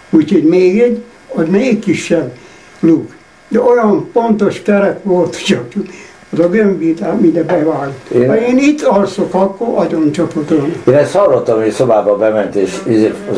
úgyhogy még egy, az még kisebb luk. De olyan pontos kerek volt, csak az a gömbítám ide bevált. Ha én itt alszok, akkor agyon csapottam. Én ezt hallottam, hogy szobába bement és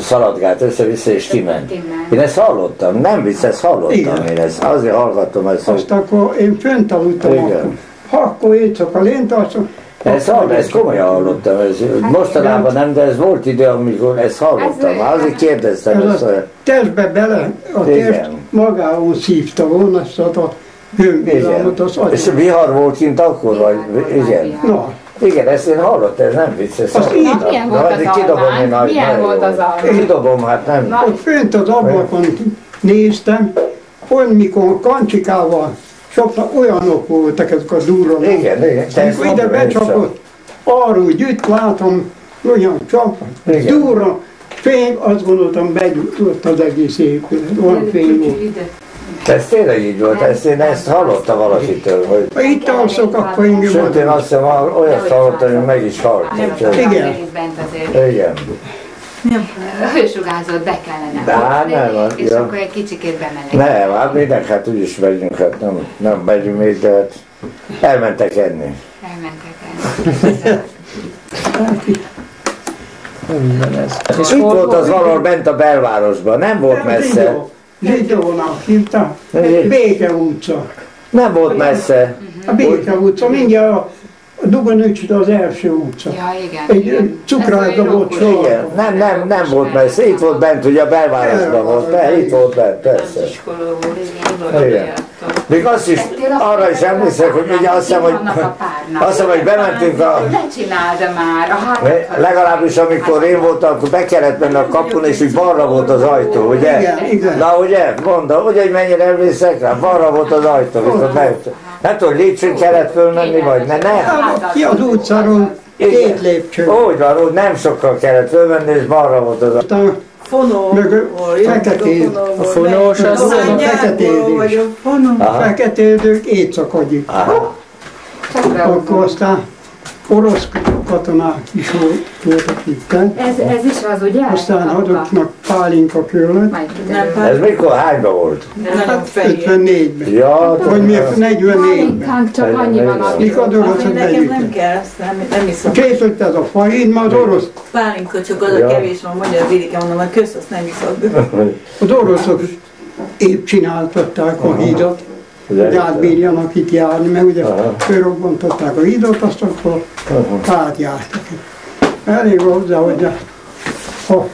szaladgált össze-vissza és kiment. Én ezt hallottam, nem vicc, ezt hallottam. Igen. Én ezt azért hallgattam ezt. Azt akkor én fönt aludtam akkor. Ha akkor én csak a lént alszom. Ezt komolyan hallottam, mostanában nem, de ez volt idő, amikor ezt hallottam. Azért kérdeztem ezt. Testbe bele, a test magához szívta volna ezt a hőmvillámot az agyon. És vihar volt kint akkor, vagy? Igen. Na. Igen, ezt én hallottam, ez nem vicc. Milyen volt az almány? Milyen volt az almány? Kidobom, hát nem. Ott fönt az ablakon néztem, olyan mikor kancsikával, soknak olyanok voltak ezek a durranok. Igen. Amikor ide becsapott, arról gyűjt látom, olyan csapat, durran, fény, azt gondoltam, begyújtott az egész épület, olyan fény volt. Ez tényleg így volt, én ezt hallottam valakitől, hogy... Ha itt alszok, akkor engem adom. Sőt, én azt hiszem, olyat hallottam, hogy meg is halt. Igen. Igen. Hősugárzót be kellene hozni, és akkor egy kicsikét bemelegíteni. Nem, hát mindenki, hát úgyis megyünk, hát nem megyünk még, de hát elmentek enni. És itt volt az valahol bent a belvárosban, nem volt messze. Zsidónak hívták, Béke utca. Nem volt messze. A Béke utca, mindjárt a Dugonőcsit az első utca. Ja, igen. Egy cukrászda volt sorban. Igen, nem volt messze, itt volt bent, ugye a belvárosban volt, itt volt bent, persze. Igen. Még azt is, arra is emlékszek, hogy ugye azt hiszem, hogy bementünk a... Ne csináld már! Legalábbis amikor én voltam, akkor be kellett menni a kapun, és úgy balra volt az ajtó, ugye? Igen. Na ugye, mondom, ugye, hogy mennyire emlékszek rá, balra volt az ajtó, mikor bejöttem. Nem tudom, lépcsőn kellett fölmenni, vagy ne? Ki az utcáról 2 lépcső. Úgy van, nem sokkal kellett fölmenni, és balra volt az ajtó. Fonó, feketén. A fonós az a feketédés. Feketédők éjszakagyi. Akkor aztán orosz katonák is voltak itt. Ez is az, ugye? Aztán adottak pálinka körlet. Ez mikor hányban volt? 54-ben. Ja, vagy mi 44-ben. Pálinkánk csak annyi van, Mik az oroszok nekem nem kell, nem iszom. Készült ez a fahin, ma az orosz. Pálinka, csak az a kevés van, mondja a Vidike, mondom, hogy kösz, azt nem iszok. Az oroszok épp csináltatták a hídat, hogy átbírjanak itt járni, mert ugye fölrobbantották a hídat, azt akkor átjártak. Elég hozzá, hogy ha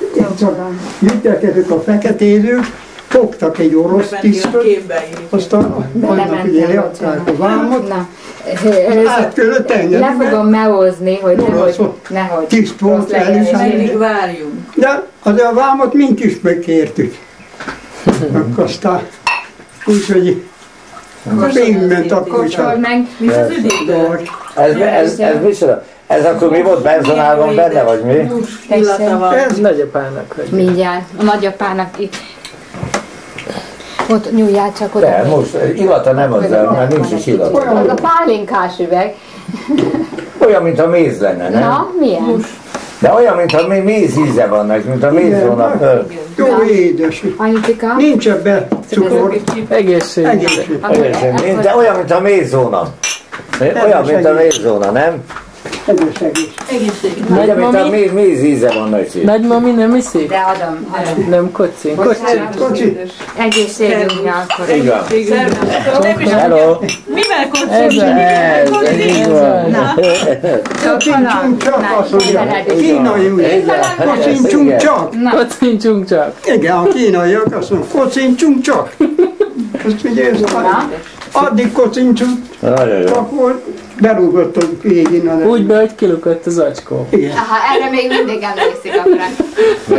gyűjtekezők a feketézők, fogtak egy orosz tisztot, aztán annak ugye leadták a vámot, átkölött engem. Le fogom mehozni, hogy nehogy tiszt volt Mindig várjunk. de az a vámot mink is megkértük. Akkor aztán úgyhogy ment akkor csak. Mint az üdítő. Ez micsoda? Ez akkor mi volt, benzonágon benne, vagy mi? Illata van. Ez Nagyapának vagy. Mindjárt, a nagyapának itt. Ott nyúljál csak oda. De most illata nem az, mert nincs is illata. A pálinkás üveg. Olyan, mintha méz lenne, nem? Na, milyen? De olyan, mintha még méz íze vannak, mint a mézónak. Jó édes. Anyutika? Nincs ebbe cukor. Egészség. De olyan, mint a mézónak. Olyan, mint a mézóna, nem? Egészség. Olyan, mint a méz íze van neki. Nagymami nem iszik? De adom. Nem kocin. Kocsi. Egészségünk akkor. Így van. Hello. Mivel kocsi? Így van. Kocincsunk csak, azt mondja. Kínai úgy. Kocincsunk csak. Kocincsunk csak. Igen, a kínaiak azt mondja, kocincsunk csak. Azt ugye, addig kocincsunk, Nagyon jó. akkor berúgott a végén. Úgy be, hogy kilukott az acskó. Igen. Aha, erre még mindig emlékszik a Frank.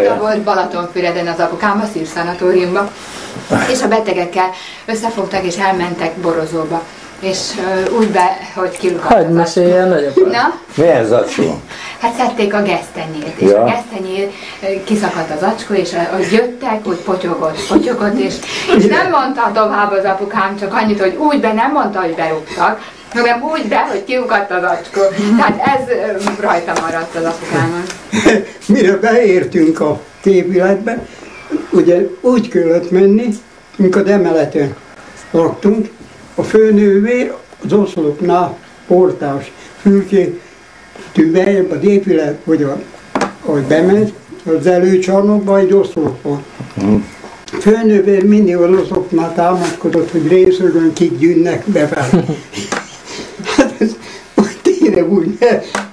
Oda volt Balatonfüreden az apukám a szívszanatóriumban, és a betegekkel összefogtak és elmentek Borozóba. És úgy be, hogy kilukadt Hadd az acskó. meséljen nagyapám. Na, Milyen zacskó? hát szedték a gesztenyét, és Ja. a gesztenyér kiszakadt az acskó, és ahogy jöttek, úgy potyogott, és nem mondta tovább az apukám, csak annyit, hogy úgy be, nem mondta, hogy berúgtak, hanem úgy be, hogy kiukadt az acskó. Tehát ez rajta maradt az apukámon. Mire beértünk a képületbe, ugye úgy kellett menni, amikor emeleten laktunk, a főnővér az oszlopnál portás fülké tüvely, az épület, ahogy bement, az előcsarnokba egy oszlop van. A főnővér mindig az oszlopnál támaszkodott, hogy részögön kik gyűnnek befelé. Hát ez tényleg úgy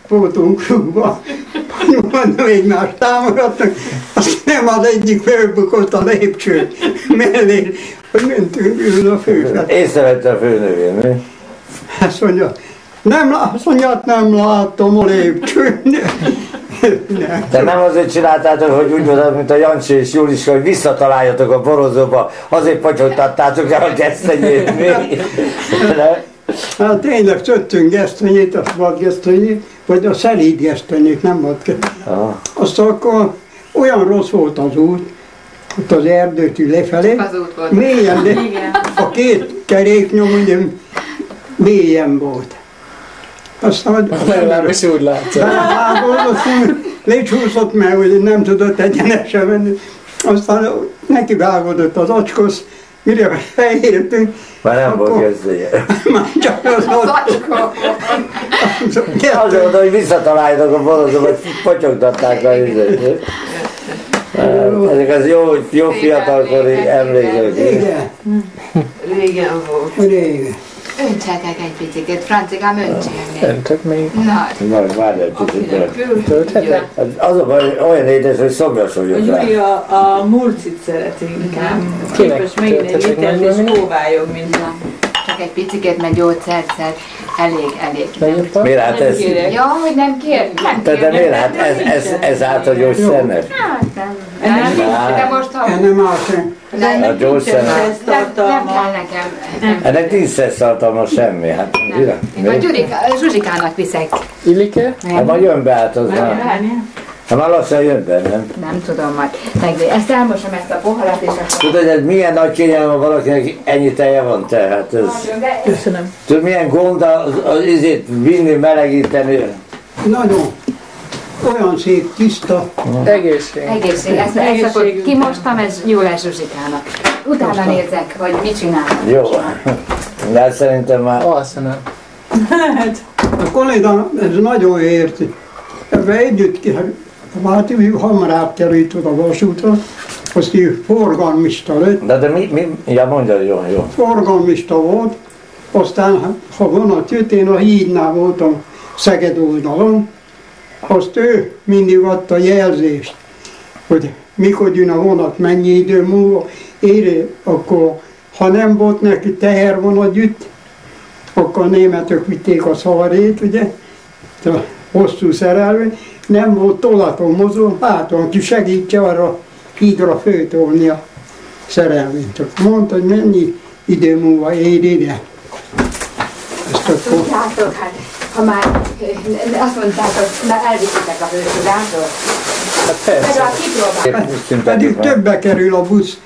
voltunk rúgva, hogy mondom, egymást támogatnak, azt nem az egyik fölbukott a lépcső mellé, hogy mentünk ül a főfel. Észrevette a főnövér, mi? Azt mondja, nem láttam a lépcsőn. De nem azért csináltátok, hogy úgy volt, mint a Jancsi és Juliska, hogy visszataláljatok a Borozóba, azért pacsogtattátok el a gesztenyét, mi? Hát tényleg szöttünk gesztenyét, a vad gesztenyét, vagy a szelíd gesztenyét, nem volt ki. Azt akkor olyan rossz volt az út, ott az erdőtű lefelé, Az út volt. mélyen, de a két keréknyom ugye mélyen volt. Aztán Legalábbis úgy látszott. lecsúszott, mert ugye nem tudott egyenesen menni. Aztán neki vágódott az acskóz, mire felértünk. Már nem volt gesztenye. Már csak az Acskó. Azért mondta, hogy visszataláljatok a Borozóba, hogy pacsogtatták a üzletét. Ezek az jó fiatalkori emlékek. Igen, Régen volt. régen. Öntsetek egy picit, Francikám, öntsél még. Nem csak még. Na, Na, várj egy picit. Tölthetek? Az a baj, olyan édes, hogy szomjas A vagyok rá. Júli a murcit szereti inkább. Kinek Képes megint egy tölthetek litert meg, és Dominik? kóvályog, mint a... csak egy picit, mert gyógyszerszer elég. Nagyapám? Miért hát ez? kérek. Ja, hogy nem kér? Nem De kér. miért hát ez áthagyószernek? Hát nem, de most ha... Nem állt. A gyógyszer. Nem kell nekem. Ennek nincs szesztartalma semmi, hát mire? Én majd Zsuzsikának viszek. Illike? Hát majd jön be át az már. Hát már lassan jön be, nem? Nem tudom majd. Ezt elmosom, ezt a poharat, és akkor... Tudod, ez milyen nagy kényelme valakinek ennyi teje van, tehát ez... Köszönöm. Tudod, milyen gond az izét vinni, melegíteni. Nagyon olyan szép, tiszta. Egészség. Egészség. Ezt akkor kimostam, ez jó lesz Zsuzsikának. Utána nézek, hogy mit csinálnak. Jó. De hát szerintem már... Alszanak. A kolléga, ez nagyon érti. Ebben együtt hát hamarabb került a vasútra, azt így forgalmista lett. De mi? Ja, mondja, jó. Forgalmista volt, aztán ha vonat jött, én a hídnál voltam Szeged oldalon, azt ő mindig adta jelzést, hogy mikor jön a vonat, mennyi idő múlva ér, akkor ha nem volt neki tehervonat jött, akkor a németek vitték a szavarét, ugye, a hosszú szerelvény, nem volt tolatomozó, látom, ki segítse arra hídra föltolni a szerelvényt. Csak mondta, hogy mennyi idő múlva ér ide. Ezt akkor... Tudjátok, hát ha már azt mondták, hogy elviszitek a hősugától, Hát persze. legalább kipróbálják. Pedig többe kerül a busz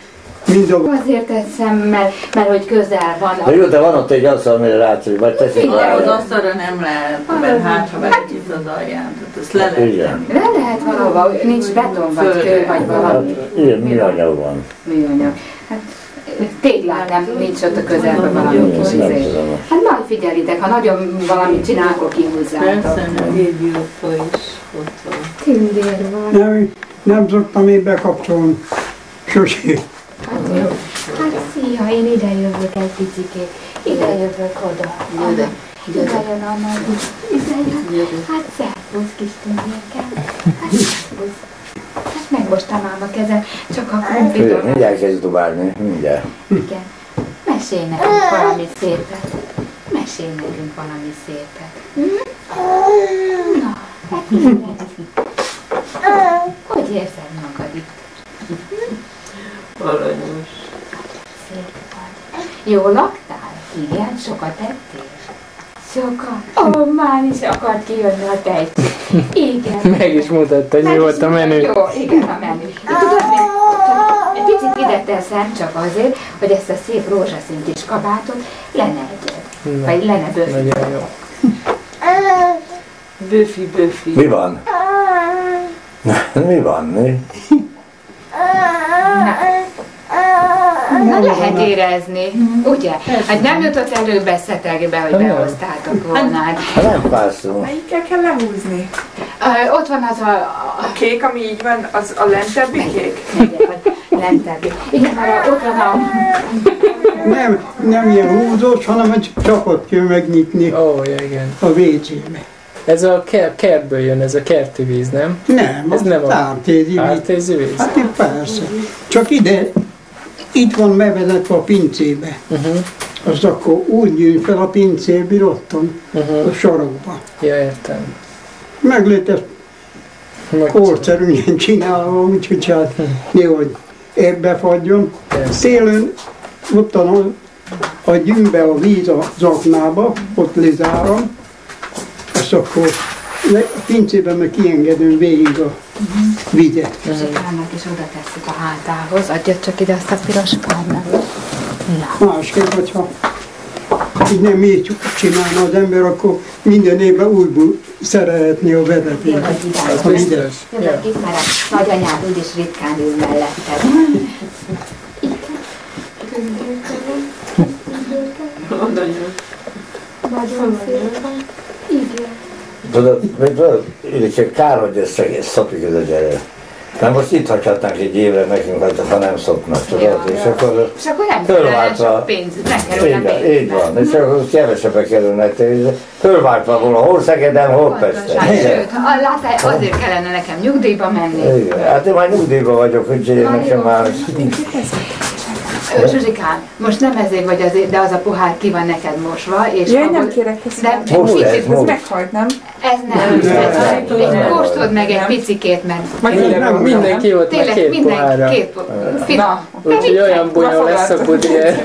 Azért teszem, mert hogy közel van. Na jó, de van ott egy asztal, amire rácsik, vagy teszik De rá. az asztalra nem lehet, mert hátra vetít az alján, tehát ezt le lehet Igen. tenni. Le lehet valahova, nincs beton vagy kő vagy valami. Hát, ilyen műanyag van. Műanyag. Hát téglát nem, nincs ott a közelben valami kis Nem izé. tudom. Hát majd figyelitek, ha nagyon valamit csinál, akkor kihúzzátok. Persze, meg édjúfa is ott van. Tündér van. Nem szoktam én bekapcsolni. Sosem. Hát jó. Hát szia, én ide jövök egy picikét. Ide jövök oda. Ide jön a nagy. Ide jön. Hát szervusz kis tündérkem. Hát szervusz. Hát megmostam ám a kezem, csak a krumplit. Mindjárt kezd dobálni, mindjárt. Igen. Mesélj nekünk valami szépet. Mesélj nekünk valami szépet. Na, hát hogy érzed magad itt? Aranyos. Szép vagy. Jól laktál? Igen, sokat ettél? Sokat? Ó, már is akart kijönni a tejtség. Igen. Meg is mutatta, hogy mi volt a menü. Jó, igen, a menü. Tudod, egy picit ide teszem csak azért, hogy ezt a szép rózsaszín kis kabátot le ne egyed. Vagy le ne bőfíted. Nagyon jó. Bőfi. Mi van? Mi van, mi? Na, lehet érezni, ugye? Hát nem jutott előbb szetegbe, hogy behoztátok volna. Hát nem pászol. Melyikkel kell lehúzni? Ott van az A kék, ami így van, az a lentebbi kék? lentebbi. Igen, mert ott van a... Nem ilyen húzós, hanem hogy csak ott kell megnyitni Ó, ja, igen. a WC-be. Ez a kertből jön, ez a kerti víz, nem? Nem, Ez nem a ártézi víz. ártézi víz? Hát itt persze. Csak ide, itt van bevezetve a pincébe. Az akkor úgy jön fel a pincéből otthon, a sarokba. Ja, értem. Meg lehet ezt korszerűen csinálva, úgyhogy hát nehogy ebbe fagyjon. Télen ott a gyűnbe a víz a zaknába, ott lezárom, és akkor a pincében meg kiengedünk végig a vizet. Zsikának is oda tesszük a hátához. Adjad csak ide azt a piros párnát. Na. Másképp, hogyha így nem így csinálna az ember, akkor minden évben újból szerelhetné a vezetőt. Jövök ide. Jövök itt, mert a nagyanyád úgyis ritkán ül melletted. Nagyon szép van. Igen. Tudod, csak kár, hogy ez szopik ez a gyerek. Mert most itt hagyhatnánk egy évre nekünk, ha nem szopnak, tudod? És akkor nem kerülne sok pénz, nem kerülne pénz. Így van, és akkor kevesebbe kerülne, fölváltva volna, hol Szegeden, hol Pesten. Sőt, látál, azért kellene nekem nyugdíjba menni. Igen, hát én már nyugdíjban vagyok, úgyhogy én nekem már... Zsuzsikám, most nem ezért vagy azért, de az a pohár ki van neked mosva, és... Jaj, nem kérek köszönöm. Ez meghalt, nem? Ez nem. Kóstold meg egy picikét, mert... Mindenki ott meg két pohárra. Úgyhogy olyan bunyó lesz a pudrier.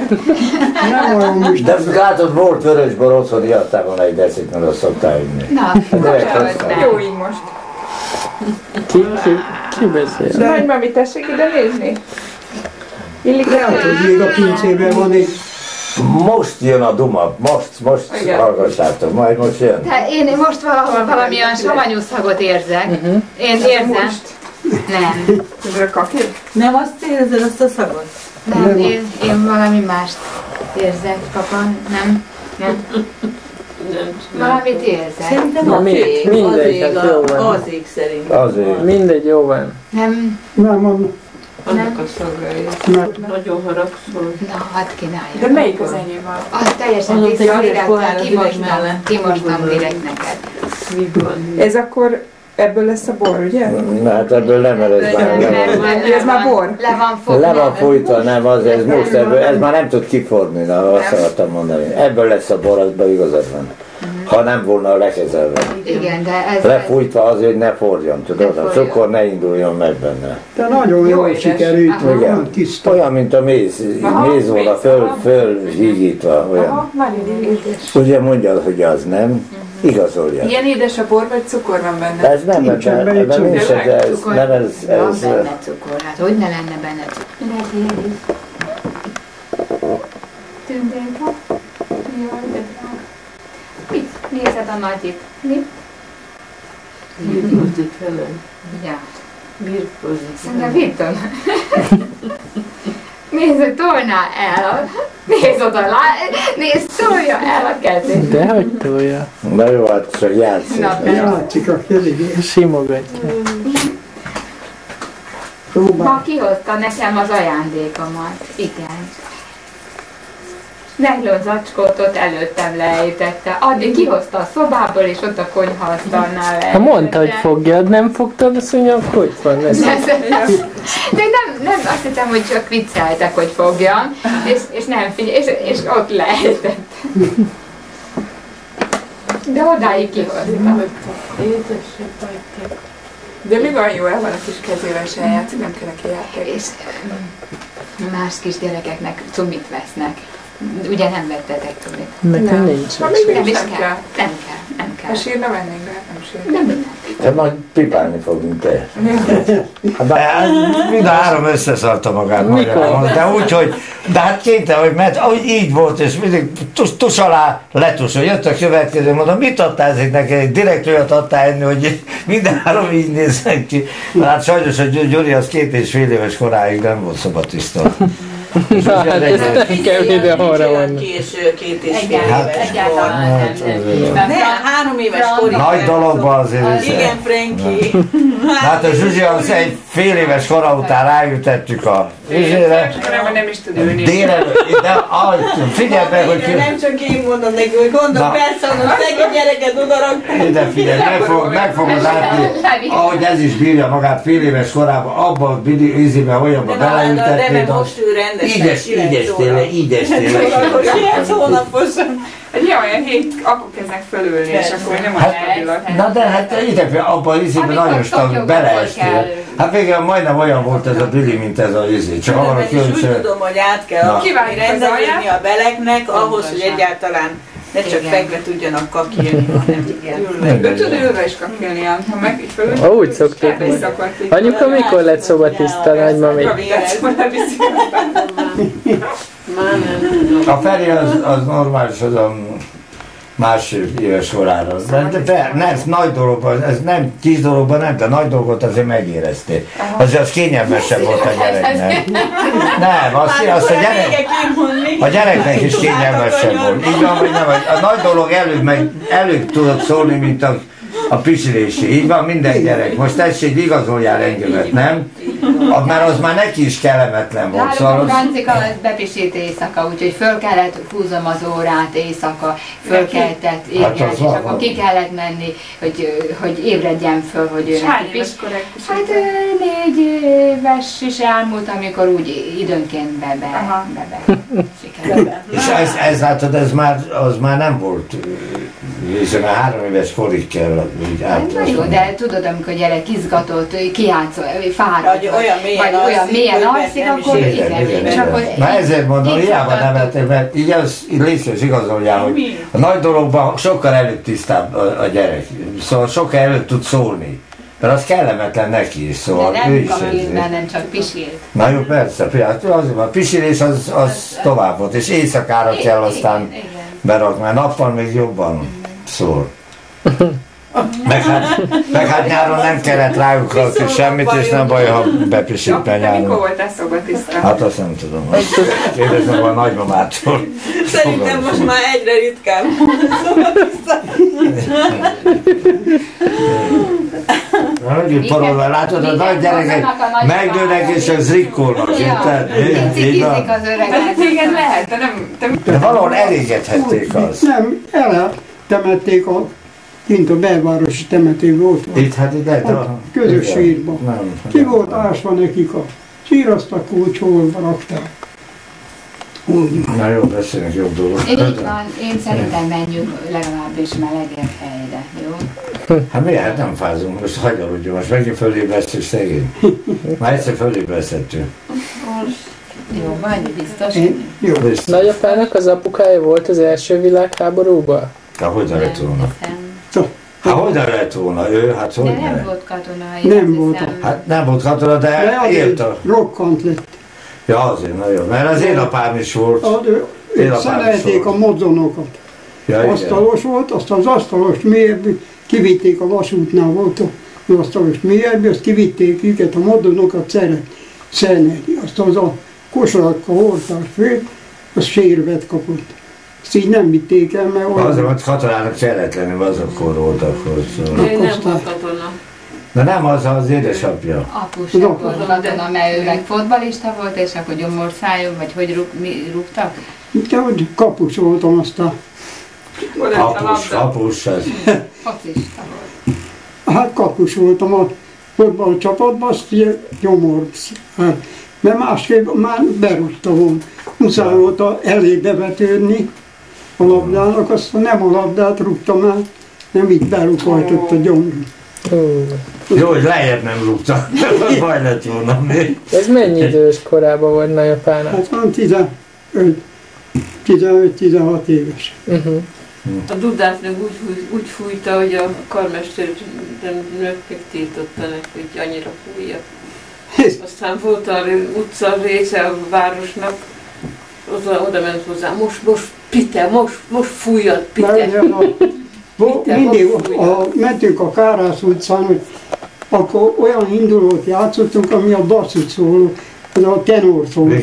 De látod, volt vörösbor otthon, ilyadtál volna egy decit, mert azt szoktál inni. Na, jó így most. Ki beszél? Nagymami, tessék ide nézni? Illik Lehet, hogy még a pincében van egy... Most jön a duma, most hallgassátok, majd most jön. Tehát én most valahol valamilyen savanyú szagot érzek. Én érzem. Nem. Ez a kaki? Nem azt érzed, azt a szagot? Nem, én valami mást érzek, papa. Nem. Valamit érzek. Szerintem az ég, mindegy, hát jó van. az ég szerint. Azért. Mindegy, jó van. Nem. Annak a szagája. Nagyon haragszol. Na, hadd kínálja. De melyik az enyém van? Az teljesen Az ott egy üres tiszta, pohár az üveg mellett. kimostam direkt neked. Mi van? Ez akkor ebből lesz a bor, ugye? Hát ebből nem ez már. Ez már bor? Le van fogva. Le van fújtva, nem az, ez most ebből, ez már nem tud kifordni, na, azt akartam mondani. Ebből lesz a bor, azban igazad van. Ha nem volna lekezelve. Igen, de ez... Lefújtva azért, hogy ne fordjon, tudod? A cukor ne induljon meg benne. De nagyon jól sikerült, olyan tiszta. Olyan, mint a méz volna fölhígítva, olyan. Aha, nagyon édes. Ugye mondjad, hogy az nem? Igazolja. Ilyen édes a bor, vagy cukor van benne? Ez nem, Nincsen ebben benne nincs, de ez cukor. nem ez... Van benne cukor, hát hogy ne lenne benne cukor? Tündéka. Jaj, de drága. Mit? Nézed a nagyit? Mit? Birkozik velem. Ja. Birkozik Szerintem vittem. Nézd, tolná el. Nézd oda, nézd, tolja el a kezét. Dehogy tolja. Na jó, hát csak játszik. Na, Játszik a kezébe. Simogatja. Ma kihozta nekem az ajándékomat. Igen. Nejlon zacskót ott előttem leejtette. Addig kihozta a szobából, és ott a konyhaasztalnál le. Ha mondta, hogy fogjad, nem fogtad, azt mondja, akkor hogy van ez? De nem azt hittem, hogy csak vicceltek, hogy fogjam, és nem figyelj, és ott leejtett. De odáig kihozta. Édesek vagytok. De mi van jó, el van a kis kezével se játszik, nem kell neki játék. És más kisgyerekeknek cumit vesznek. Ugye nem vettetek cumit? Nekem nincs. Ha még Nem is nem kell. kell. Nem kell. Nem Ha kell. sírna vennénk, de hát nem sír. Nem minden. Te majd pipálni fogunk te. Mind a három összeszarta magát magyarul. De úgy, hogy de hát kénytelen, hogy mert ahogy így volt, és mindig tus alá letusol. Jött a következő, mondom, mit adtál ezért neki? Direkt olyat adtál enni, hogy minden három így nézzen ki. Hát sajnos a Gyuri az 2,5 éves koráig nem volt szobatiszta. Na, hát ezt nem kell videóra vanni. Késő, 2,5 éves kor. Ne, 3 éves korig. Nagy dologban azért. Igen, Frankie. Hát a Zsuzsi az egy fél éves kora után ráütettük a Zsuzsére. Korábban nem is tud ülni. De figyelj meg, hogy Nem csak én mondom neki, hogy gondolom, persze, hogy szegény gyereket odaraktam. ide figyelj, meg fogod látni, ahogy ez is bírja magát fél éves korában, abban a ízibe olyanba beleültetnéd, így estél le. Akkor 9 hónaposan. Egy olyan hét, akkor kezdnek fölülni, és akkor nem a stabilak. Na de hát ide abban az ízibe nagyon stabil, beleestél. Hát végül majdnem olyan volt ez a Billy, mint ez a ízi. Csak arra És úgy tudom, hogy át kell rendezni a beleknek ahhoz, hogy egyáltalán ne csak fekve tudjanak kakilni, hanem ülve. Ő tud ülve is kakilni, ha meg így fölül. Úgy szoktuk. Anyuka mikor lett szobatiszta, nagymami? A Feri az normális, az a másfél éves korára. De ez nagy dologban, ez nem kis dologban nem, de nagy dolgot azért megéreztél. Azért az kényelmesebb volt a gyereknek. Nem, azt a gyereknek is kényelmesebb volt. Így van, vagy nem, a nagy dolog előbb tudod szólni, mint a pisilésé. Így van minden gyerek. Most tessék, igazoljál engemet, nem? Mert az már neki is kellemetlen volt. Nálunk a Francika bepisít éjszaka, úgyhogy föl kellett húznom az órát éjszaka, fölkeltett éjjel, és akkor ki kellett menni, hogy ébredjen föl, hogy ő Hány neki éves korák is? Hát 4 éves is elmúlt, amikor úgy időnként bebe. És ez látod, az már nem volt, hiszen már 3 éves korig kell úgy át. Na jó, de tudod, amikor gyerek izgatott, kijátszol, fáradt, Vagy olyan mélyen alszik, akkor igen. És akkor na ezért mondom, hiába nevettek, mert így létszős igazoljál, hogy a nagy dologban sokkal előbb tisztább a gyerek. Szóval sokkal előbb tud szólni. Mert az kellemetlen neki is, szóval de ő is nem kakilt, mert nem csak pisil. Na jó, persze, a pisilés az tovább volt, és éjszakára kell aztán berakni, mert nappal még jobban szól. Meg hát nyáron nem kellett rájuk rakni semmit, és nem baj, ha bepisít be nyáron. Mikor voltál szobatiszta? Hát azt nem tudom. Kérdezem a nagymamától. Szerintem most már egyre ritkább. Látod, a nagy gyerekek megnőnek és az rikkolnak, érted? Cikizik az öreg. Téged lehet, de nem... De valahol elégedhették azt. Nem, eltemették kint a belvárosi temető volt. Itt, hát ide, Közös sírban. Ki volt ásva nekik a sír, azt a kulcsolva rakták. Na jó, beszélünk jobb dolog. Így van, én szerintem menjünk legalábbis melegebb helyre, jó? Hát miért nem fázunk? Most hagyaludjunk, most megint fölébresztünk szegény. Már egyszer fölébresztettünk. Jó, vagy biztos. Jó. Nagyapának az apukája volt az első világháborúban? Hát hogyan lett volna? Hiszem. Hát hogyan lett volna ő? Hát De hogy nem volt katona. Nem volt. Hát nem volt katona, de élt a... Rokkant lett. Ja azért, na jó. Mert az én apám is volt. szenelték a mozdonokat. Ja, asztalos volt, azt az asztalos mélyebb kivitték a vasútnál volt az asztalos mélyebb, azt kivitték őket a mozdonokat szenelni. Azt az a kosarakkal hordták föl, az sérvet kapott. Azt így nem vitték el, mert olyan... Azért, hogy katonának szeretlenül azokkor voltak hozzá. Én nem volt katona. Na nem, az édesapja. Apus sem volt katona, mert ő meg fotbalista volt, és akkor gyomorszájon, vagy hogy rúgtak? De hogy kapus voltam aztán. Kapus. Focista volt. Hát kapus voltam a fotball csapatban, azt gyomor. Mert másképp már berúgta volna. Muszáj volt elébe vetődni a labdának, aztán nem a labdát rúgtam el, nem így berúgajtott a gyomor. Jó, hogy lejjebb nem rúgta, baj lett volna még. Ez mennyi idős korában volt nagyapának? Hát van 15-16 éves. A dudát meg úgy fújta, hogy a karmester nőknek tiltotta neki, hogy annyira fújja. Aztán volt az utca része a városnak, oda ment hozzá, most Pite, most fújjad, Pite. Mindig mentünk a Kárász utcán, hogy akkor olyan indulót játszottunk, ami a basszus szóló, az a tenor szóló.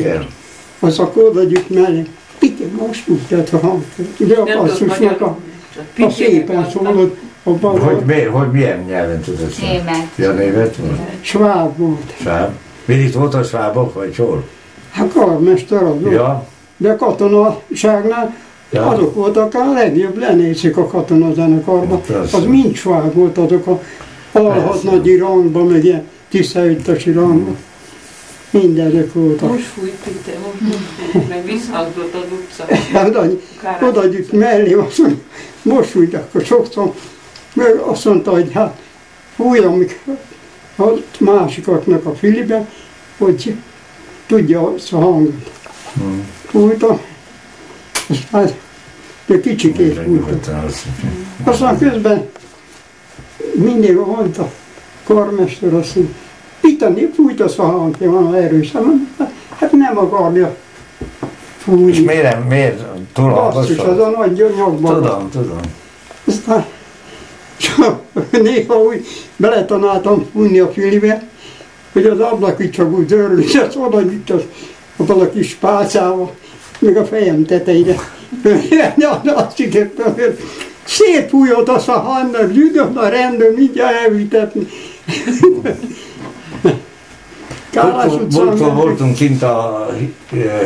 Az akkor odaadjuk mellé. Pite, most fújtad a hangot. Ugye a basszusnak a szépen szólott. Hogy milyen nyelven tudod szólni? Német. Ja, német volt? Sváb volt. Sváb. Mindig volt a svábok, vagy hol? Hát karmester az volt. Ja. De katonaságnál azok voltak a legjobb lenézők a katonazenekarban. Az mind sváb volt, azok a alhatnagyi rangban, meg ilyen tisztelőttesi rangban. Mindezek voltak. Most fújt Pite, most meg visszhangzott az utca. Hát odaadjuk mellé, azt mondja, most fújt, akkor sokszor, meg azt mondta, hogy hát fújjam a másikaknak a fülibe, hogy tudja azt a hangot. Fújtam, aztán de kicsikét fújtam. Aztán közben mindig mondta a karmester azt mondja, itt fújtasz a hangja, van erősen, hát nem akarja fújni. És miért? Túl basszus, az a nagy nyakban. Tudom. Aztán néha úgy beletanáltam fújni a fülibe, hogy az ablak csak úgy zörül, és azt oda gyűjt abban a kis pálcával, még a fejem tetejére. Azt sikertem, hogy szétfújott az a hannak, gyűjtöm a rendőr, mindjárt elvitetni. Voltunk kint a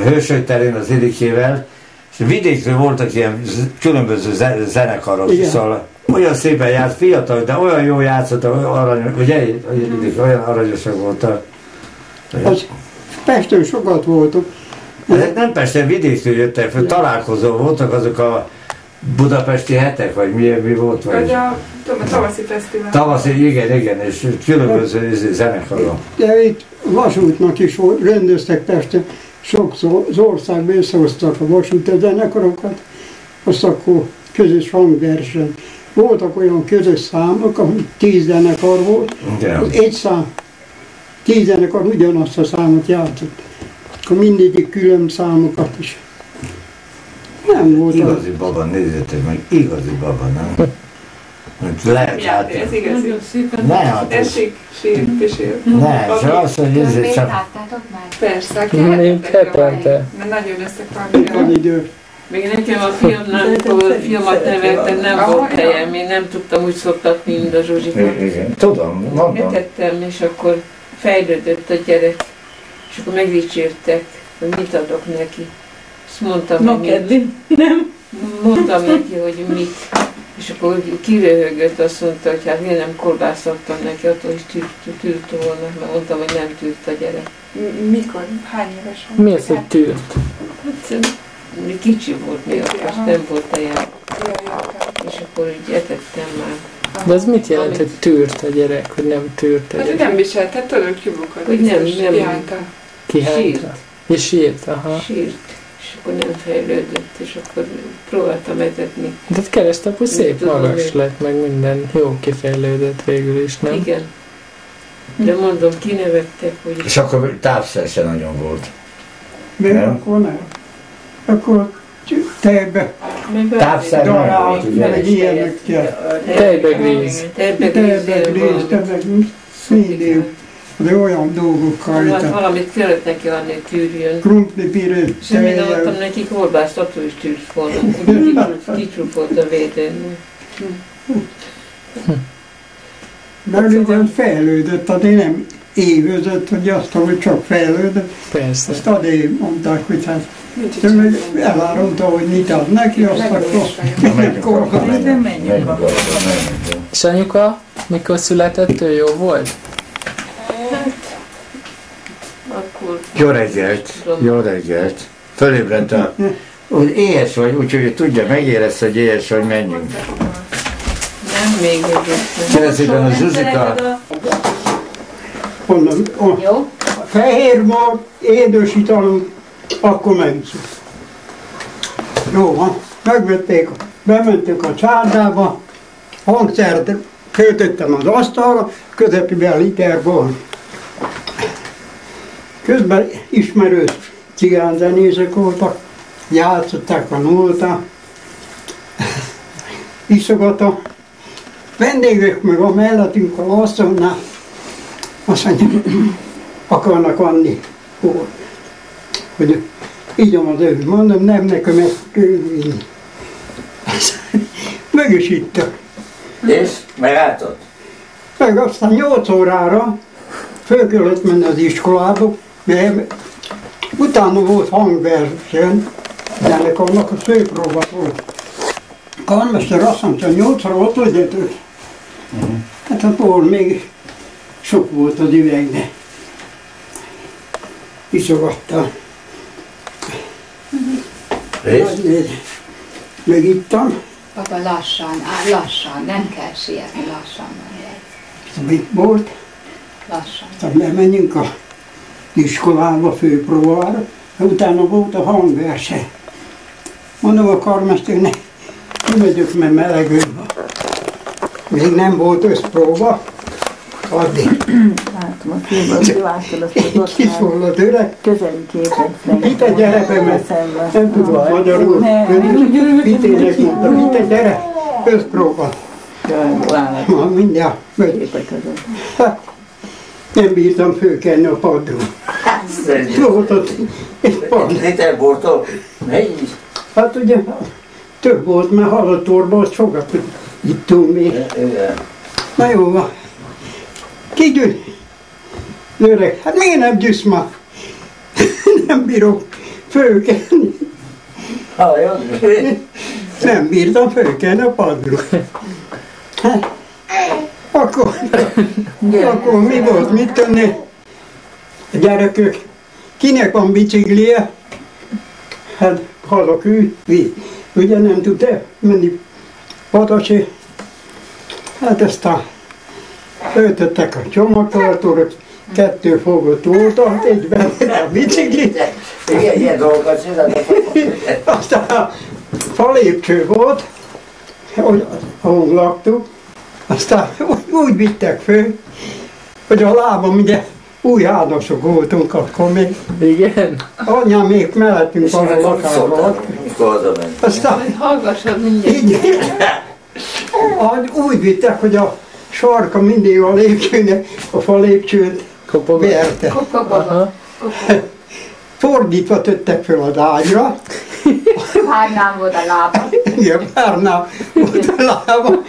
Hősök terén az Irikével, és vidékről voltak ilyen különböző zenekarok, szóval olyan szépen járt, fiatal, de olyan jól játszott, olyan aranyosak voltak. Pesten sokat voltunk. Ezek nem Pesten, vidékről jöttek fel, találkozó voltak azok a budapesti hetek, vagy mi volt? Vagy a tavaszi fesztivál. Tavaszi, igen, és különböző zenekarok. De itt vasútnak is rendeztek Pesten, sokszor az országban összehoztak a vasúti zenekarokat, azt akkor közös hangverseny. Voltak olyan közös számok, ahol 10 zenekar volt, egy szám, 10 zenekar ugyanazt a számot játszott. Akkor mindegyik külön számokat is. Nem volt igazi baba, nézzétek meg, igazi baba, nem? Lehet látni. Ez igazi. Esik, sír, pisil. Nem, csak azt, hogy Többé láttátok már? Persze, hetente. mert nagyon van idő. Még nekem a fiamat neveltem, nem volt tejem, én nem tudtam úgy szoktatni, mint a Zsuzsika. Igen, tudom, mondom. Etettem, és akkor fejlődött a gyerek, és akkor megdicsértek, hogy mit adok neki. Azt mondtam neki, mondtam neki, hogy mit. És akkor kiröhögött, azt mondta, hogy hát én nem kolbászoltam neki, attól is tűrt volna, mert mondtam, hogy nem tűrt a gyerek. Mikor? Hány éves volt? Mi az, hogy tűrt? Hát, kicsi volt még, akkor nem volt tejem. És akkor így etettem már. De az mit jelent, hogy tűrt a gyerek, hogy nem tűrt a gyerek? Hát nem viselt, hát tudod, kibukott. Hogy nem. Kihányta. És sírt, aha. Sírt. És akkor nem fejlődött, és akkor próbáltam etetni. De keresztapu szép magas lett, meg minden jó kifejlődött végül is, nem? Igen. De mondom, kinevettek, hogy... És akkor távszer se nagyon volt. Még akkor nem. Akkor tejbe, darál, meg ilyenekkel. Tejbegríz. Tejbegríz, mindig. De olyan dolgokkal itt. Valamit kellett neki adni, hogy tűrjön. Krumplipiré, És én minden mondtam neki, kolbásztató is tűrt volna. Kicsúfolt a védőn. Mert ugye fejlődött, addig nem évözött, hogy azt, hogy csak fejlődött. Persze. Azt addig mondták, hogy hát ő meg elárulta, hogy mit ad neki, azt akkor Menjünk. És anyuka, mikor született, ő jó volt? Akkor... Jó reggelt, jó reggelt. Fölébredt úgy éhes vagy, úgyhogy tudja, megérezte, hogy éhes vagy, menjünk. Nem még egészen. Kérdezében a Zsuzsika. mondom, Jó? fehér mag, édes italunk, akkor megiszunk. Jó van, megvették, bementünk a csárdába, hangszert föltöttem az asztalra, közepében liter bor. Közben ismerős cigánzenészek voltak, játszották a nóta, iszogatta. Vendégek meg a mellettünk a lasszónál, azt mondja, akarnak adni, hogy ígyom az őt. Mondom, nem nekem ezt kővinni. Meg is ittak. És? Megálltott? Meg aztán 8 órára föl kellett menni az iskolába, mert utána volt hangverseny, ennek annak a szőpróba volt. A karmester azt mondta, 8-ra ott legyetek. Hát a por még sok volt az üveg, de iszogattam. És? Megittam. Papa, lassan, nem kell sietni, lassan van. Mit volt? Lassan. Aztán bemenjünk a iskolába, főpróbára, utána volt a hangverseny. Mondom a karmesternek, kimegyök, mert melegő van. Még nem volt összpróba, addig. Látom a filmben, hogy látod azt az ott Kis volt az öreg, közeli képet. itt a gyereke, mert nem tudom magyarul, mit ének mondtam, itt a gyerek, összpróba. Ma mindjárt megy. Hát, nem bírtam fölkelni a padról. Volt ott egy pad. Liter bortól? Hát ugye több volt, mert halatorban azt sokat ittunk még. Na jó van. Kigyűl. Öreg, hát miért nem gyűsz ma? Nem bírok fölkelni. Nem bírtam fölkelni a padról. Hát, akkor mi volt, mit tenni? A gyerekök, kinek van biciklije? Hát halakű, ugye nem tud menni Patasi. Hát aztán öltöttek a csomagtartóra, 2 fogott voltak, egyben a biciklit. Ilyen dolgokat csinálnak. Aztán a falépcső volt, ahol laktuk, aztán úgy vittek föl, hogy a lábam ugye új házasok voltunk akkor még. Igen? Anyám még mellettünk van a lakásban. Aztán Hallgassad mindjárt. így, úgy vittek, hogy a sarka mindig a lépcsőnek, a fa lépcsőt verte. Aha. Fordítva tettek föl az ágyra. Párnám volt a lába. Igen, párnám volt a lába.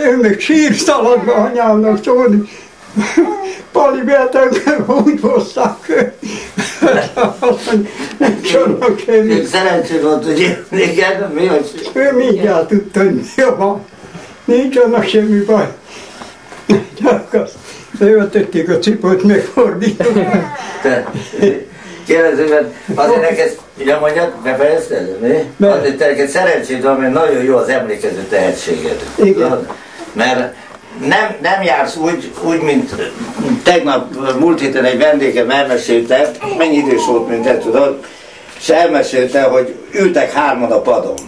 Ő meg sírszaladva anyámnak szólni. Pali betegben úgy hozták őt. Azt mondja, nem csinálnak semmit. Szerencsé volt, hogy igen, mi hogy... Ő mindjárt tudta, hogy mi van. Nincs annak semmi baj. Csak azt leöltötték a cipőt, megfordították. Kérdezőben, azért neked, ugye mondjad, befejezted? Mi? Azért te neked szerencsét van, mert nagyon jó az emlékező tehetséged. Igen. Mert nem jársz úgy, mint tegnap, múlt héten egy vendégem elmesélte, mennyi idős volt, mint te tudod, és elmesélte, hogy ültek 3-an a padon.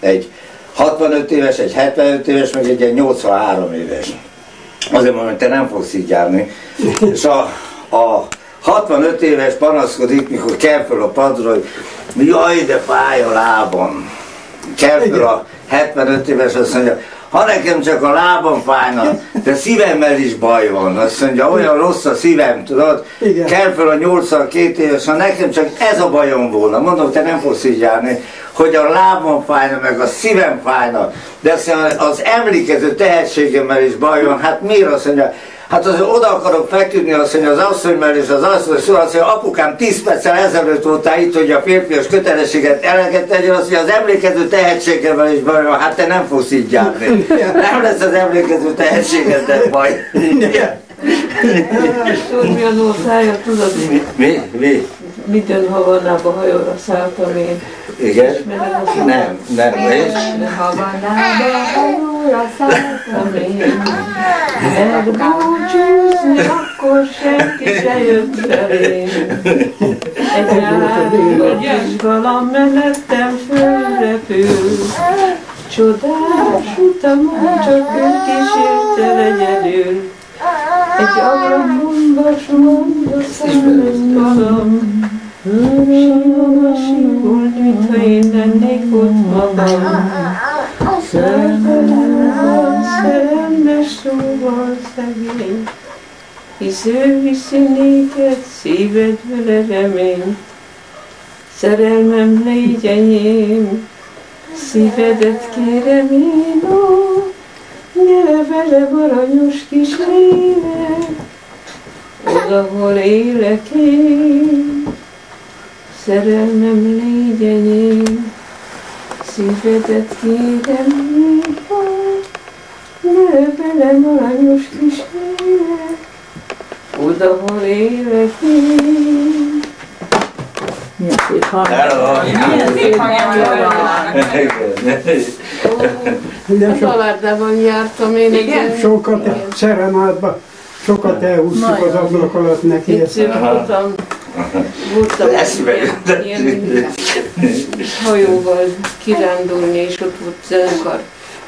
Egy 65 éves, egy 75 éves, meg egy 83 éves. Azért mondom, hogy te nem fogsz így járni. És a 65 éves panaszkodik, mikor kell föl a padról, hogy Jaj, de fáj a lábam. Kerül a 75 éves, azt mondja, ha nekem csak a lábam fájna, de szívemmel is baj van. Azt mondja, olyan rossz a szívem, tudod? Kell fel a 82 éves, ha nekem csak ez a bajom volna. Mondom, te nem fogsz így járni, hogy a lábam fájna, meg a szívem fájna, de azt mondja, az emlékező tehetségemmel is baj van. Hát miért? Azt mondja, hát az, oda akarok feküdni, azt mondja, az asszony mellé, és az asszony szól, azt mondja, apukám 10 perccel ezelőtt voltál itt, hogy a férfias kötelességet eleget tegyen, azt mondja, az emlékező tehetségemmel is baj van, hát te nem fogsz így járni. Nem lesz az emlékező tehetségeddel baj. Tudod, mi a nótája, tudod? Mi? Minden Havanába hajóra szálltam én. Igen? Nem. Havanába hajóra szálltam én. Mert búcsúzni akkor senki se jött felém. Egy árva kis galamb mellettem fölrepül. Csodás utamon csak ő kísérte egyedül. Egy ablakon vasmondva szemben galamb. Simonosi volt, mintha én lennék ott magam. Szerelmes szóval szegény, hisz ő viszi néked szíved vele remény. Szerelmem légy enyém, szívedet kérem én, ó, gyere velem aranyos kis lélek, oda, hol élek én. Szerelmem légy enyém, szívedet kérem én, ó, gyere velem aranyos kis lélek, oda, hol élek én. Milyen szép hang. Milyen szép hangja A Talárdában jártam én, igen. Sokat szeremádba, sokat elhúztuk az ablak alatt neki. Itt voltam ilyen hajóval kirándulni, és ott volt zenekar.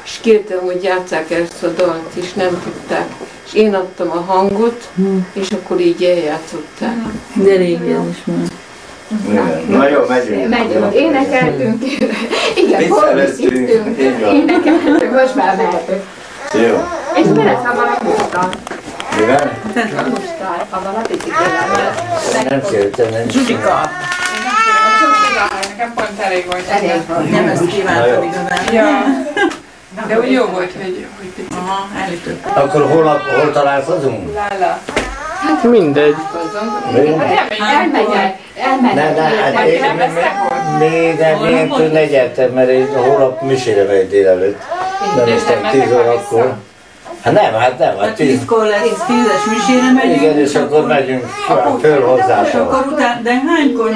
És kértem, hogy játsszák ezt a dalt, és nem tudták. És én adtam a hangot, és akkor így eljátszották. De régen is már. Na jó, megyünk. Megyünk, énekeltünk, igen, holviszítünk, énekeltünk, most már mehetünk. Jó. És mi lesz abban a puszta? Mivel? Abban a biciklivel. Nem kértem, nem. Zsuzsika. Nekem pont elég volt. Elég volt. Nem ezt kívántad igazán. Ja. De úgy jó volt, hogy picit. Aha, elütött. Akkor hol találkozunk? Lála. Mindegy. Elmegyek. Miért tud negyedtem, mert én holnap misére megy délelőtt. Nem iztem 10 órakor. Hát nem. A 10-kor lesz, 10-es misére megyünk. Igen, és akkor megyünk föl hozzá. És akkor utána, de hánykor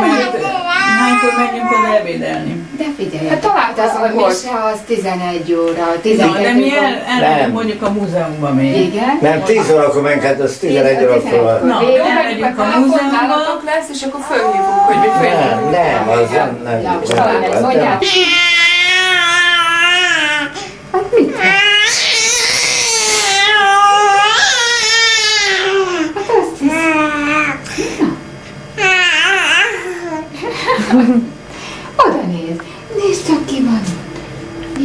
megyünk oda ebédelni? De figyelj, hát találkozom, a mise az 11 óra, 12 de mi óra. elmegyünk mondjuk a múzeumba még. Igen. Nem, 10 órakor menjünk, hát az 11 órakor. Na, elmegyünk a múzeumba. lesz, és akkor fölhívunk, hogy mi fölhívunk. Nem, az nem. Mondják. Hát mit? Hát azt hiszem. Oda nézd, nézd csak ki van ott.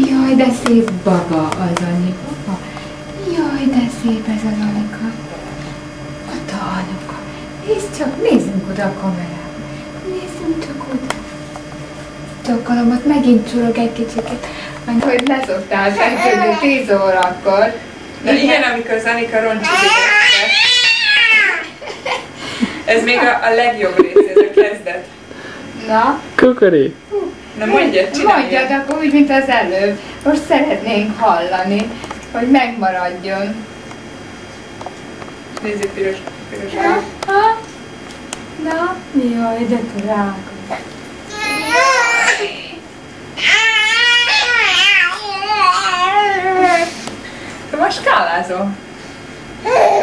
Jaj, de szép baba az Anyi baba. Jaj, de szép ez az Anika. Ott a anyuka. Nézd csak, nézzünk oda a kamerába. Nézzünk csak oda. Csokkalomot megint csurog egy kicsit. Hogy leszoktál feküdni 10 órakor. De ilyen, amikor az Anika roncsozik este. Ez még a legjobb rész, ez a kezdet. Na? Kukori. Na mondjad, csinálj! Mondjad akkor úgy, mint az előbb. Most szeretnénk hallani, hogy megmaradjon. Nézzük, piros. Ha? Na? Jaj, de drága. Te most skálázol?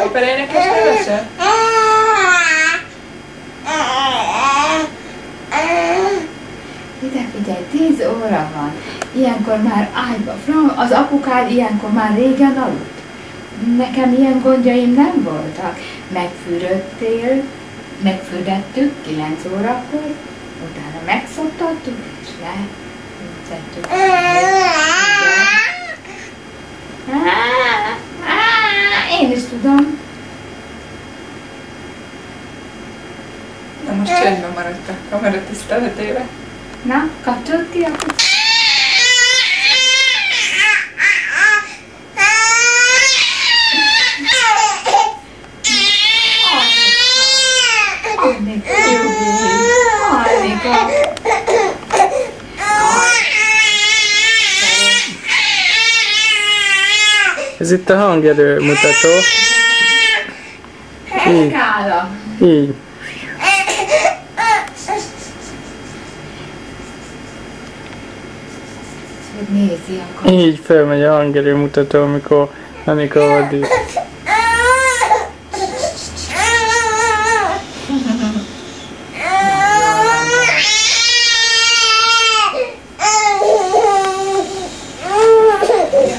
Opera énekes nem leszel? Ide figyelj, 10 óra van. Ilyenkor már ágyba from, az apukád ilyenkor már régen aludt. Nekem ilyen gondjaim nem voltak. Megfürödtél, megfürdettük 9 órakor, utána megszoktuk. Megnyugtattuk, és letettük. Én is tudom. Na most csöndben maradt a kamera tiszteletébe. Na, kapcsolt ki akkor. Annika. Ez itt a hangerő mutató. Kála. Így. Nézi akkor. Így felmegy a hangerő mutató, amikor Anika ordít.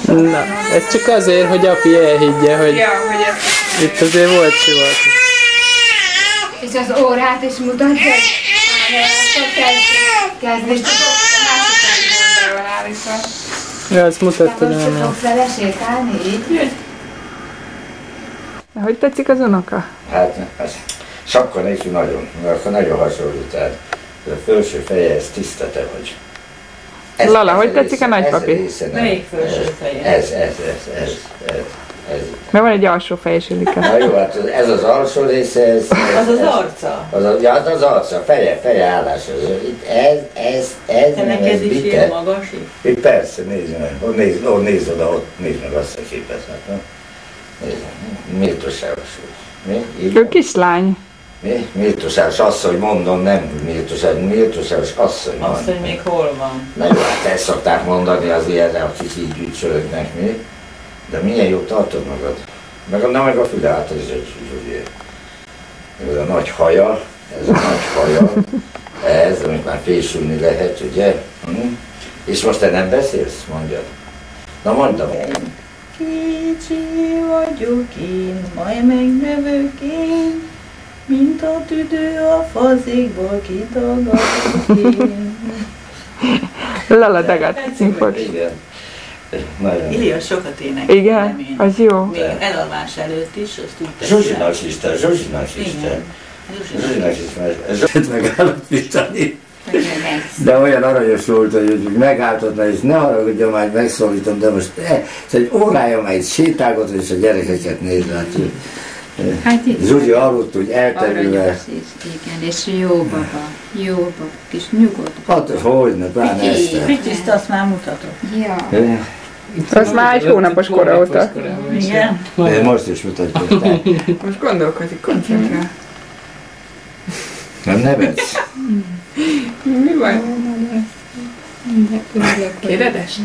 Na, ez csak azért, hogy api elhiggye, hogy Ja, hogy ez... itt azért volt sivat. És az órát is mutatja, hogy kezdés. Ja, ezt mutatta, de Te nem. fogsz vele sétálni így? Hogy tetszik az unoka? Hát, sapka neki nagyon, mert akkor nagyon hasonlít. Tehát a felső feje, ez tiszta te vagy. Lala, hogy tetszik a nagypapi? Melyik felső feje? Ez. Mert van egy alsó fej is, Ilika. Na jó, hát ez az alsó része, ez... Az az arca. Az arca, feje állás. Ez Te neked is ilyen magas is? Persze, nézd meg. Nézd oda, ott nézd meg azt a képet. Hát, no? Nézd meg, méltóságos. Mi? Ő kislány. Mi? Méltóságos asszony, mondom, nem méltóságos asszony. Azt, hogy még hol van. Na jó, hát ezt szokták mondani az ilyenre, akik így ücsörögnek, mi? De milyen jó tartod magad? Meg a füle, hát ez a nagy haja, ez, amit már fésülni lehet, ugye? És most te nem beszélsz, mondjad. Na mondd a Kicsi vagyok én, majd megnövök én, mint a tüdő a fazékból kitagadok én. Lala dagad. Igen. Nagyon. Ilias sokat énekel. Igen? Az jó. Még elalvás előtt is, azt úgy teszi. Zsuzsinak Isten. Zsuzsinak Isten megállapítani. De olyan aranyos volt, hogy megálltatna, és ne haragudjon, már megszólítom, de most egy órája már itt sétálgat, és a gyerekeket nézve. Hát itt Zsuzsi aludt úgy elterülve. aranyos is, igen, és jó baba, kis nyugodt. Hát hogyne, pláne este. Fritiszt azt már mutatok. Ja. Az már egy hónapos kora óta. Igen? Én most is mutatjuk. Most gondolkodik, koncentrál. Nem nevetsz? Mi van? Kéred este?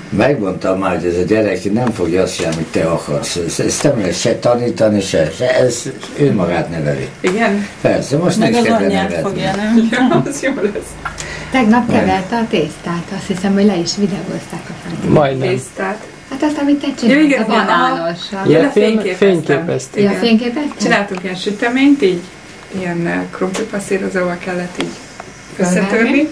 Megmondtam már, hogy ez a gyerek nem fogja azt sem, hogy te akarsz. Ezt nem lehet se tanítani, se. Ez önmagát neveli. Igen? Persze, most Meg nem az kell anyját nevetni. fogja, nem? Ja, az jó lesz. Tegnap keverte a tésztát, azt hiszem, hogy le is videózták a felét. Majdnem. Tésztát. Hát azt, amit te Jó, csinálsz, igen, a banánossal. Ja, Ja, fényképeztem. fényképeztem. Ja, fényképeztem? Csináltunk ilyen süteményt, így ilyen krumplipasszírozóval kellett így összetörni.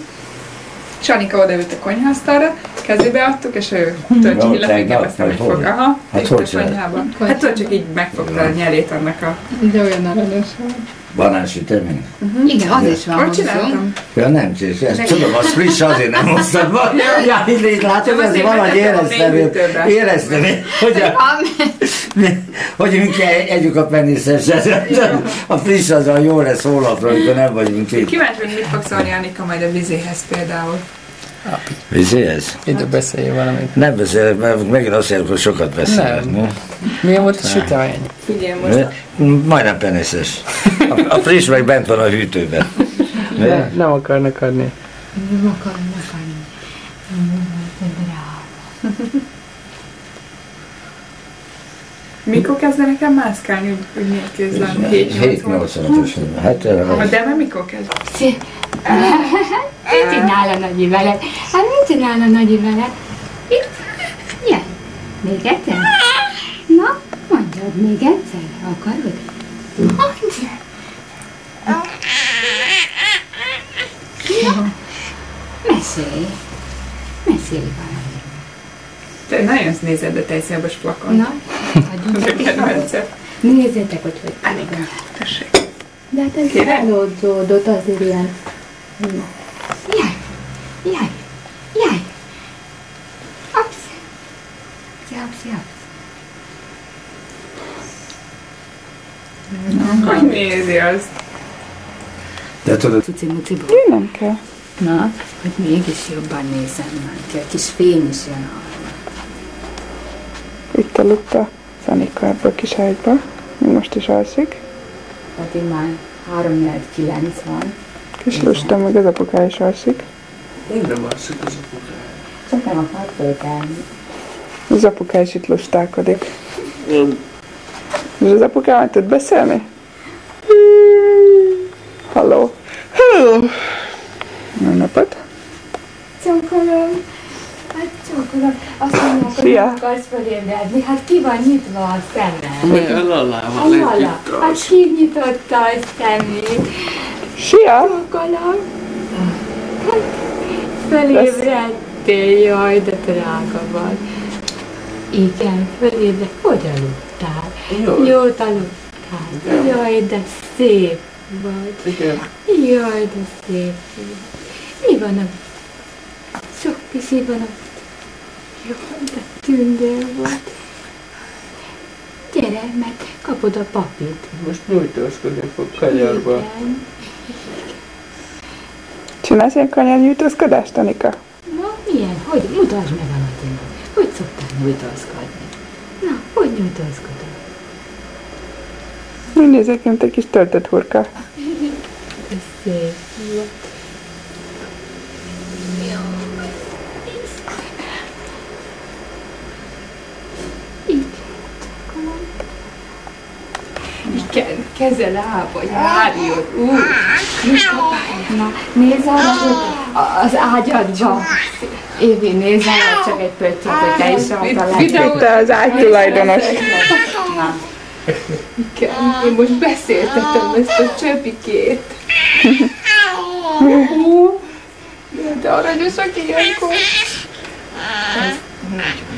És Anika odaült a konyhasztalra, kezébe adtuk, és ő tudod, csak így lefényképeztem, hogy fog. Aha, Hát itt hogy a csinálod? konyhában. Hát tudod, csak így megfogta a nyelét annak a... De olyan aranyos volt. Banánsütemény? Igen, az is van Hogy hozzá. csináltam? Ja nem, ezt tudom, az friss, azért nem hoztad ma. Ja, így látod, Nem, ez azért valahogy betettem a éreztem, hogy mi kell együk a peniszeset. A friss az a jó lesz holnapra, amikor nem vagyunk itt. Kíváncsi, hogy mit fog szólni Anika majd a vizéhez például. Vizéhez? Ide beszélj valamit. Nem beszélek, mert megint azt jelenti, hogy sokat beszélek. Nem. Milyen volt a sütemény? Figyelj most. Majdnem peniszes. A friss meg bent van a hűtőben. Nem akarnak adni. Nem akarnak annyi. Mikor kezdenek el mászkálni, hogy miért kézlem? 7-8-os. Hát A Deme mikor kezd? Mit csinál a nagyi veled? Hát mit csinál a nagyi veled? Itt? Ilyen. Még egyszer? Na, mondjad még egyszer. Akarod? Mondjad. Mesélj. Mesélj valami. Te nagyon nézed a tejszínabos plakon. Na, nézzétek, hogy Anika, tessék. de hát ez elódzódott azért ilyen. Jaj. Apsz. Hogy nézi azt? De tudod, Cuci-muciból. Nem kell. Na, hogy mégis jobban nézem már, egy kis fény is jön arra. Itt aludt a Szanika ebbe a kis ágyba. Most is alszik. Pedig már 3-4-9 van. Kis lusta, meg az apuká is alszik. én nem alszik az apukája. Csak nem akar fölkelni. Az apuká is itt lustálkodik. És az apukával tud beszélni? Halló. Hello. Jó napot. Csókolom. Hát csókolom. Azt mondják, hogy Szia. nem akarsz felébredni. Hát ki van nyitva a szemem? A Lallával Lala. együtt Hát ki nyitotta a szemét? Szia. Csókolom. Hát felébredtél, jaj, de drága vagy. Igen, felébredtél. Hogy aludtál? Jót aludtál. Jaj, de szép vagy. Igen. Jaj, de szép vagy. Mi van a... Sok piszi van a... Jaj, de tündér vagy. Gyere, mert kapod a papírt. Most nyújtózkodni fog kanyarba. Igen. Csinálsz ilyen kanyarnyújtózkodást, Anika? Na, milyen? Hogy? Mutasd meg a Natinak. Hogy szoktál nyújtózkodni? Na, hogy nyújtózkodod? Úgy nézek, mint egy kis töltött hurka. Ez szép volt. Igen, keze lába, járjon, Na, nézz arra, hogy az ágyadba. Évi, nézz arra csak egy pöttyöt, hogy te is rajta lettél. Te az ágy tulajdonos. Na, Igen, én most beszéltetem ezt a csepikét. De aranyosak ilyenkor. Ez nagyon.